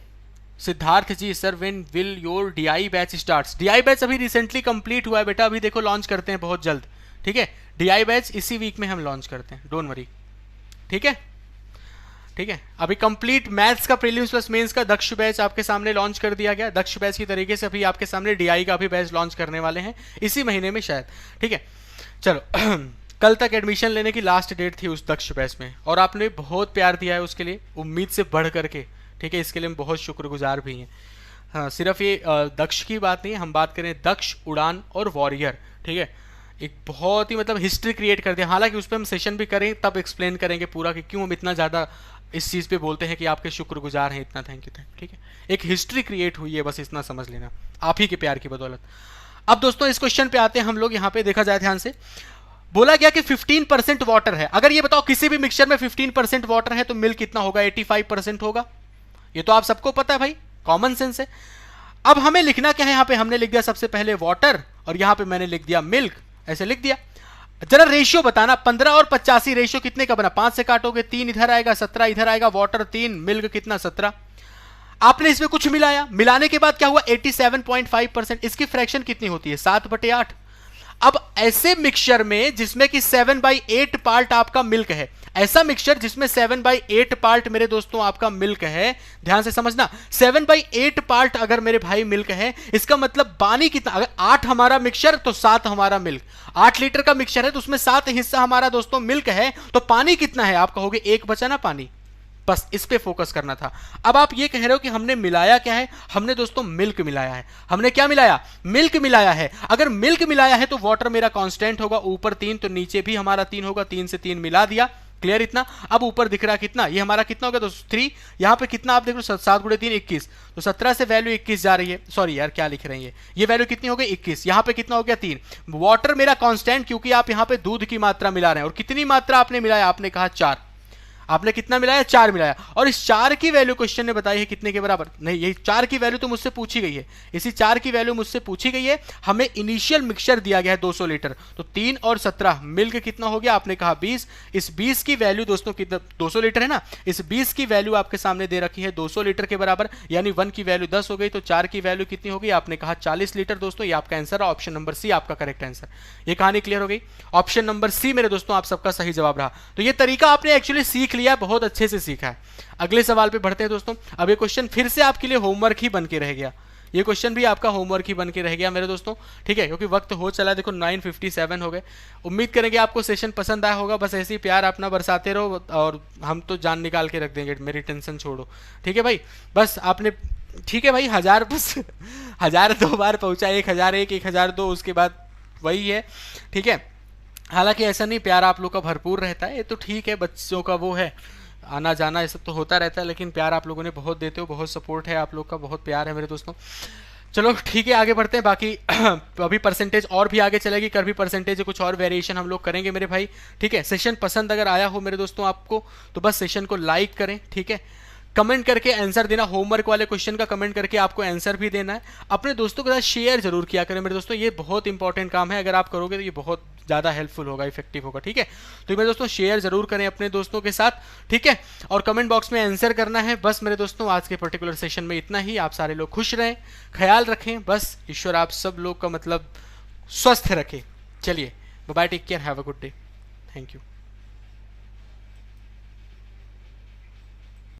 Siddharth ji, sir when will your DI batch starts. DI batch अभी रिसेंटली कंप्लीट हुआ है बेटा, अभी देखो लॉन्च करते हैं बहुत जल्द, ठीक है। डीआई बैच इसी वीक में हम लॉन्च करते हैं, डोंट वरी, ठीक है, ठीक है। अभी कंप्लीट मैथ्स का प्रीलिम्स प्लस मेंस का दक्ष बैच आपके सामने लॉन्च कर दिया गया। दक्ष बैच की तरीके से अभी आपके सामने डीआई का भी बैच लॉन्च करने वाले हैं इसी महीने में शायद, ठीक है। चलो कल तक एडमिशन लेने की लास्ट डेट थी उस दक्ष बैच में, और आपने बहुत प्यार दिया है उसके लिए, उम्मीद से बढ़ करके, ठीक है। इसके लिए हम बहुत शुक्रगुजार भी हैं। हाँ सिर्फ ये दक्ष की बात नहीं है, हम बात करें दक्ष, उड़ान और वॉरियर, ठीक है। एक बहुत ही मतलब हिस्ट्री क्रिएट कर दिया। हालांकि उस पर हम सेशन भी करें, तब एक्सप्लेन करेंगे पूरा कि क्यों हम इतना ज़्यादा इस चीज़ पे बोलते हैं कि आपके शुक्रगुजार हैं, इतना थैंक यू, ठीक है। एक हिस्ट्री क्रिएट हुई है, बस इतना समझ लेना, आप ही के प्यार की बदौलत। अब दोस्तों इस क्वेश्चन पे आते हैं हम लोग। यहाँ पे देखा जाए ध्यान से, बोला गया कि 15% वाटर है। अगर ये बताओ किसी भी मिक्सचर में 15% वाटर है तो मिल्क कितना होगा, 85% होगा। ये तो आप सबको पता है भाई, कॉमन सेंस है। अब हमें लिखना क्या है, यहाँ पे हमने लिख दिया सबसे पहले वाटर, और यहाँ पे मैंने लिख दिया मिल्क, ऐसे लिख दिया। जरा रेशियो बताना, 15 और 85 रेशियो कितने का बना, 5 से काटोगे 3 इधर आएगा, 17 इधर आएगा, वाटर 3, मिल्क कितना 17। आपने इसमें कुछ मिलाया, मिलाने के बाद क्या हुआ 87.5%। इसकी फ्रैक्शन कितनी होती है 7/8। अब ऐसे मिक्सचर में जिसमें कि 7/8 पार्ट आपका मिल्क है, ऐसा मिक्सचर जिसमें 7/8 पार्ट मेरे दोस्तों आपका मिल्क है, ध्यान से समझना, 7/8 पार्ट अगर मेरे भाई मिल्क है, इसका मतलब पानी कितना, अगर 8 हमारा मिक्सचर तो 7 हमारा मिल्क, 8 लीटर का मिक्सचर है तो उसमें 7 हिस्सा हमारा दोस्तों मिल्क है, तो पानी कितना है, आप कहोगे 1 बचा ना पानी, बस इस पे फोकस करना था। अब आप ये कह रहे हो कि हमने मिलाया क्या है, हमने दोस्तों मिल्क मिलाया है। हमने क्या मिलाया, मिल्क मिलाया है। अगर मिल्क मिलाया है तो वाटर मेरा कांस्टेंट होगा, ऊपर 3 तो नीचे भी हमारा 3 होगा, 3 से 3 मिला दिया, क्लियर इतना। अब ऊपर दिख रहा कितना, ये हमारा कितना हो गया दोस्तों 3, यहां पे कितना आप देख लो 7 × 3 21, तो 17 से वैल्यू 21 जा रही है, सॉरी यार क्या लिख रहे हैं ये वैल्यू कितनी हो गई 21, यहां पे कितना हो गया 3। वाटर मेरा कांस्टेंट, क्योंकि आप यहां पे दूध की मात्रा मिला रहे हैं, और कितनी मात्रा आपने मिलाया, आपने कहा 4, आपने कितना मिलाया 4 मिलाया, और इस 4 की वैल्यू क्वेश्चन ने बताई है कितने के बराबर, नहीं यही 4 की वैल्यू तो मुझसे पूछी गई है, इसी 4 की वैल्यू मुझसे पूछी गई है। हमें इनिशियल मिक्सचर दिया गया है 200 लीटर, तो 3 और 17 मिलकर कितना हो गया, आपने कहा 20। इस 20 की वैल्यू दोस्तों कितना, 200 लीटर है ना, इस 20 की वैल्यू आपके सामने दे रखी है 200 लीटर के बराबर, यानी 1 की वैल्यू 10 हो गई, तो 4 की वैल्यू कितनी हो गई, आपने कहा 40 लीटर। दोस्तों ये आपका आंसर है, ऑप्शन नंबर सी आपका करेक्ट आंसर। ये कहानी क्लियर हो गई, ऑप्शन नंबर सी मेरे दोस्तों आप सबका सही जवाब रहा। तो ये तरीका आपने एक्चुअली सीख लिया, बहुत अच्छे से सीखा है। अगले सवाल पे बढ़ते हैं दोस्तों। अब ये क्वेश्चन फिर से आपके लिए होमवर्क ही बन के रह गया, ये क्वेश्चन भी आपका होमवर्क ही बन के रह गया मेरे दोस्तों, ठीक है, क्योंकि वक्त हो चला, देखो 9:57 हो गए। उम्मीद करेंगे आपको सेशन पसंद आया होगा, बस ऐसे ही प्यार अपना बरसाते रहो और हम तो जान निकाल के रख देंगे, मेरी टेंशन छोड़ो, ठीक है भाई। बस आपने, ठीक है भाई, 1000 बस 1000 2 बार पहुंचा, 1001 1002 उसके बाद वही है, ठीक है। हालांकि ऐसा नहीं, प्यार आप लोग का भरपूर रहता है, ये तो ठीक है, बच्चों का वो है, आना जाना ये सब तो होता रहता है, लेकिन प्यार आप लोगों ने बहुत देते हो, बहुत सपोर्ट है आप लोग का, बहुत प्यार है मेरे दोस्तों। चलो ठीक है, आगे बढ़ते हैं। बाकी अभी परसेंटेज और भी आगे चलेगी, कर भी परसेंटेज कुछ और वेरिएशन हम लोग करेंगे मेरे भाई, ठीक है। सेशन पसंद अगर आया हो मेरे दोस्तों आपको, तो बस सेशन को लाइक करें, ठीक है, कमेंट करके आंसर देना, होमवर्क वाले क्वेश्चन का कमेंट करके आपको आंसर भी देना है। अपने दोस्तों के साथ शेयर जरूर किया करें मेरे दोस्तों, ये बहुत इंपॉर्टेंट काम है, अगर आप करोगे तो ये बहुत ज़्यादा हेल्पफुल होगा, इफेक्टिव होगा, ठीक है। तो मेरे दोस्तों शेयर जरूर करें अपने दोस्तों के साथ, ठीक है, और कमेंट बॉक्स में आंसर करना है। बस मेरे दोस्तों आज के पर्टिकुलर सेशन में इतना ही, आप सारे लोग खुश रहें, ख्याल रखें, बस ईश्वर आप सब लोग का मतलब स्वस्थ रखे। चलिए bye bye, take care, have a good day, thank you.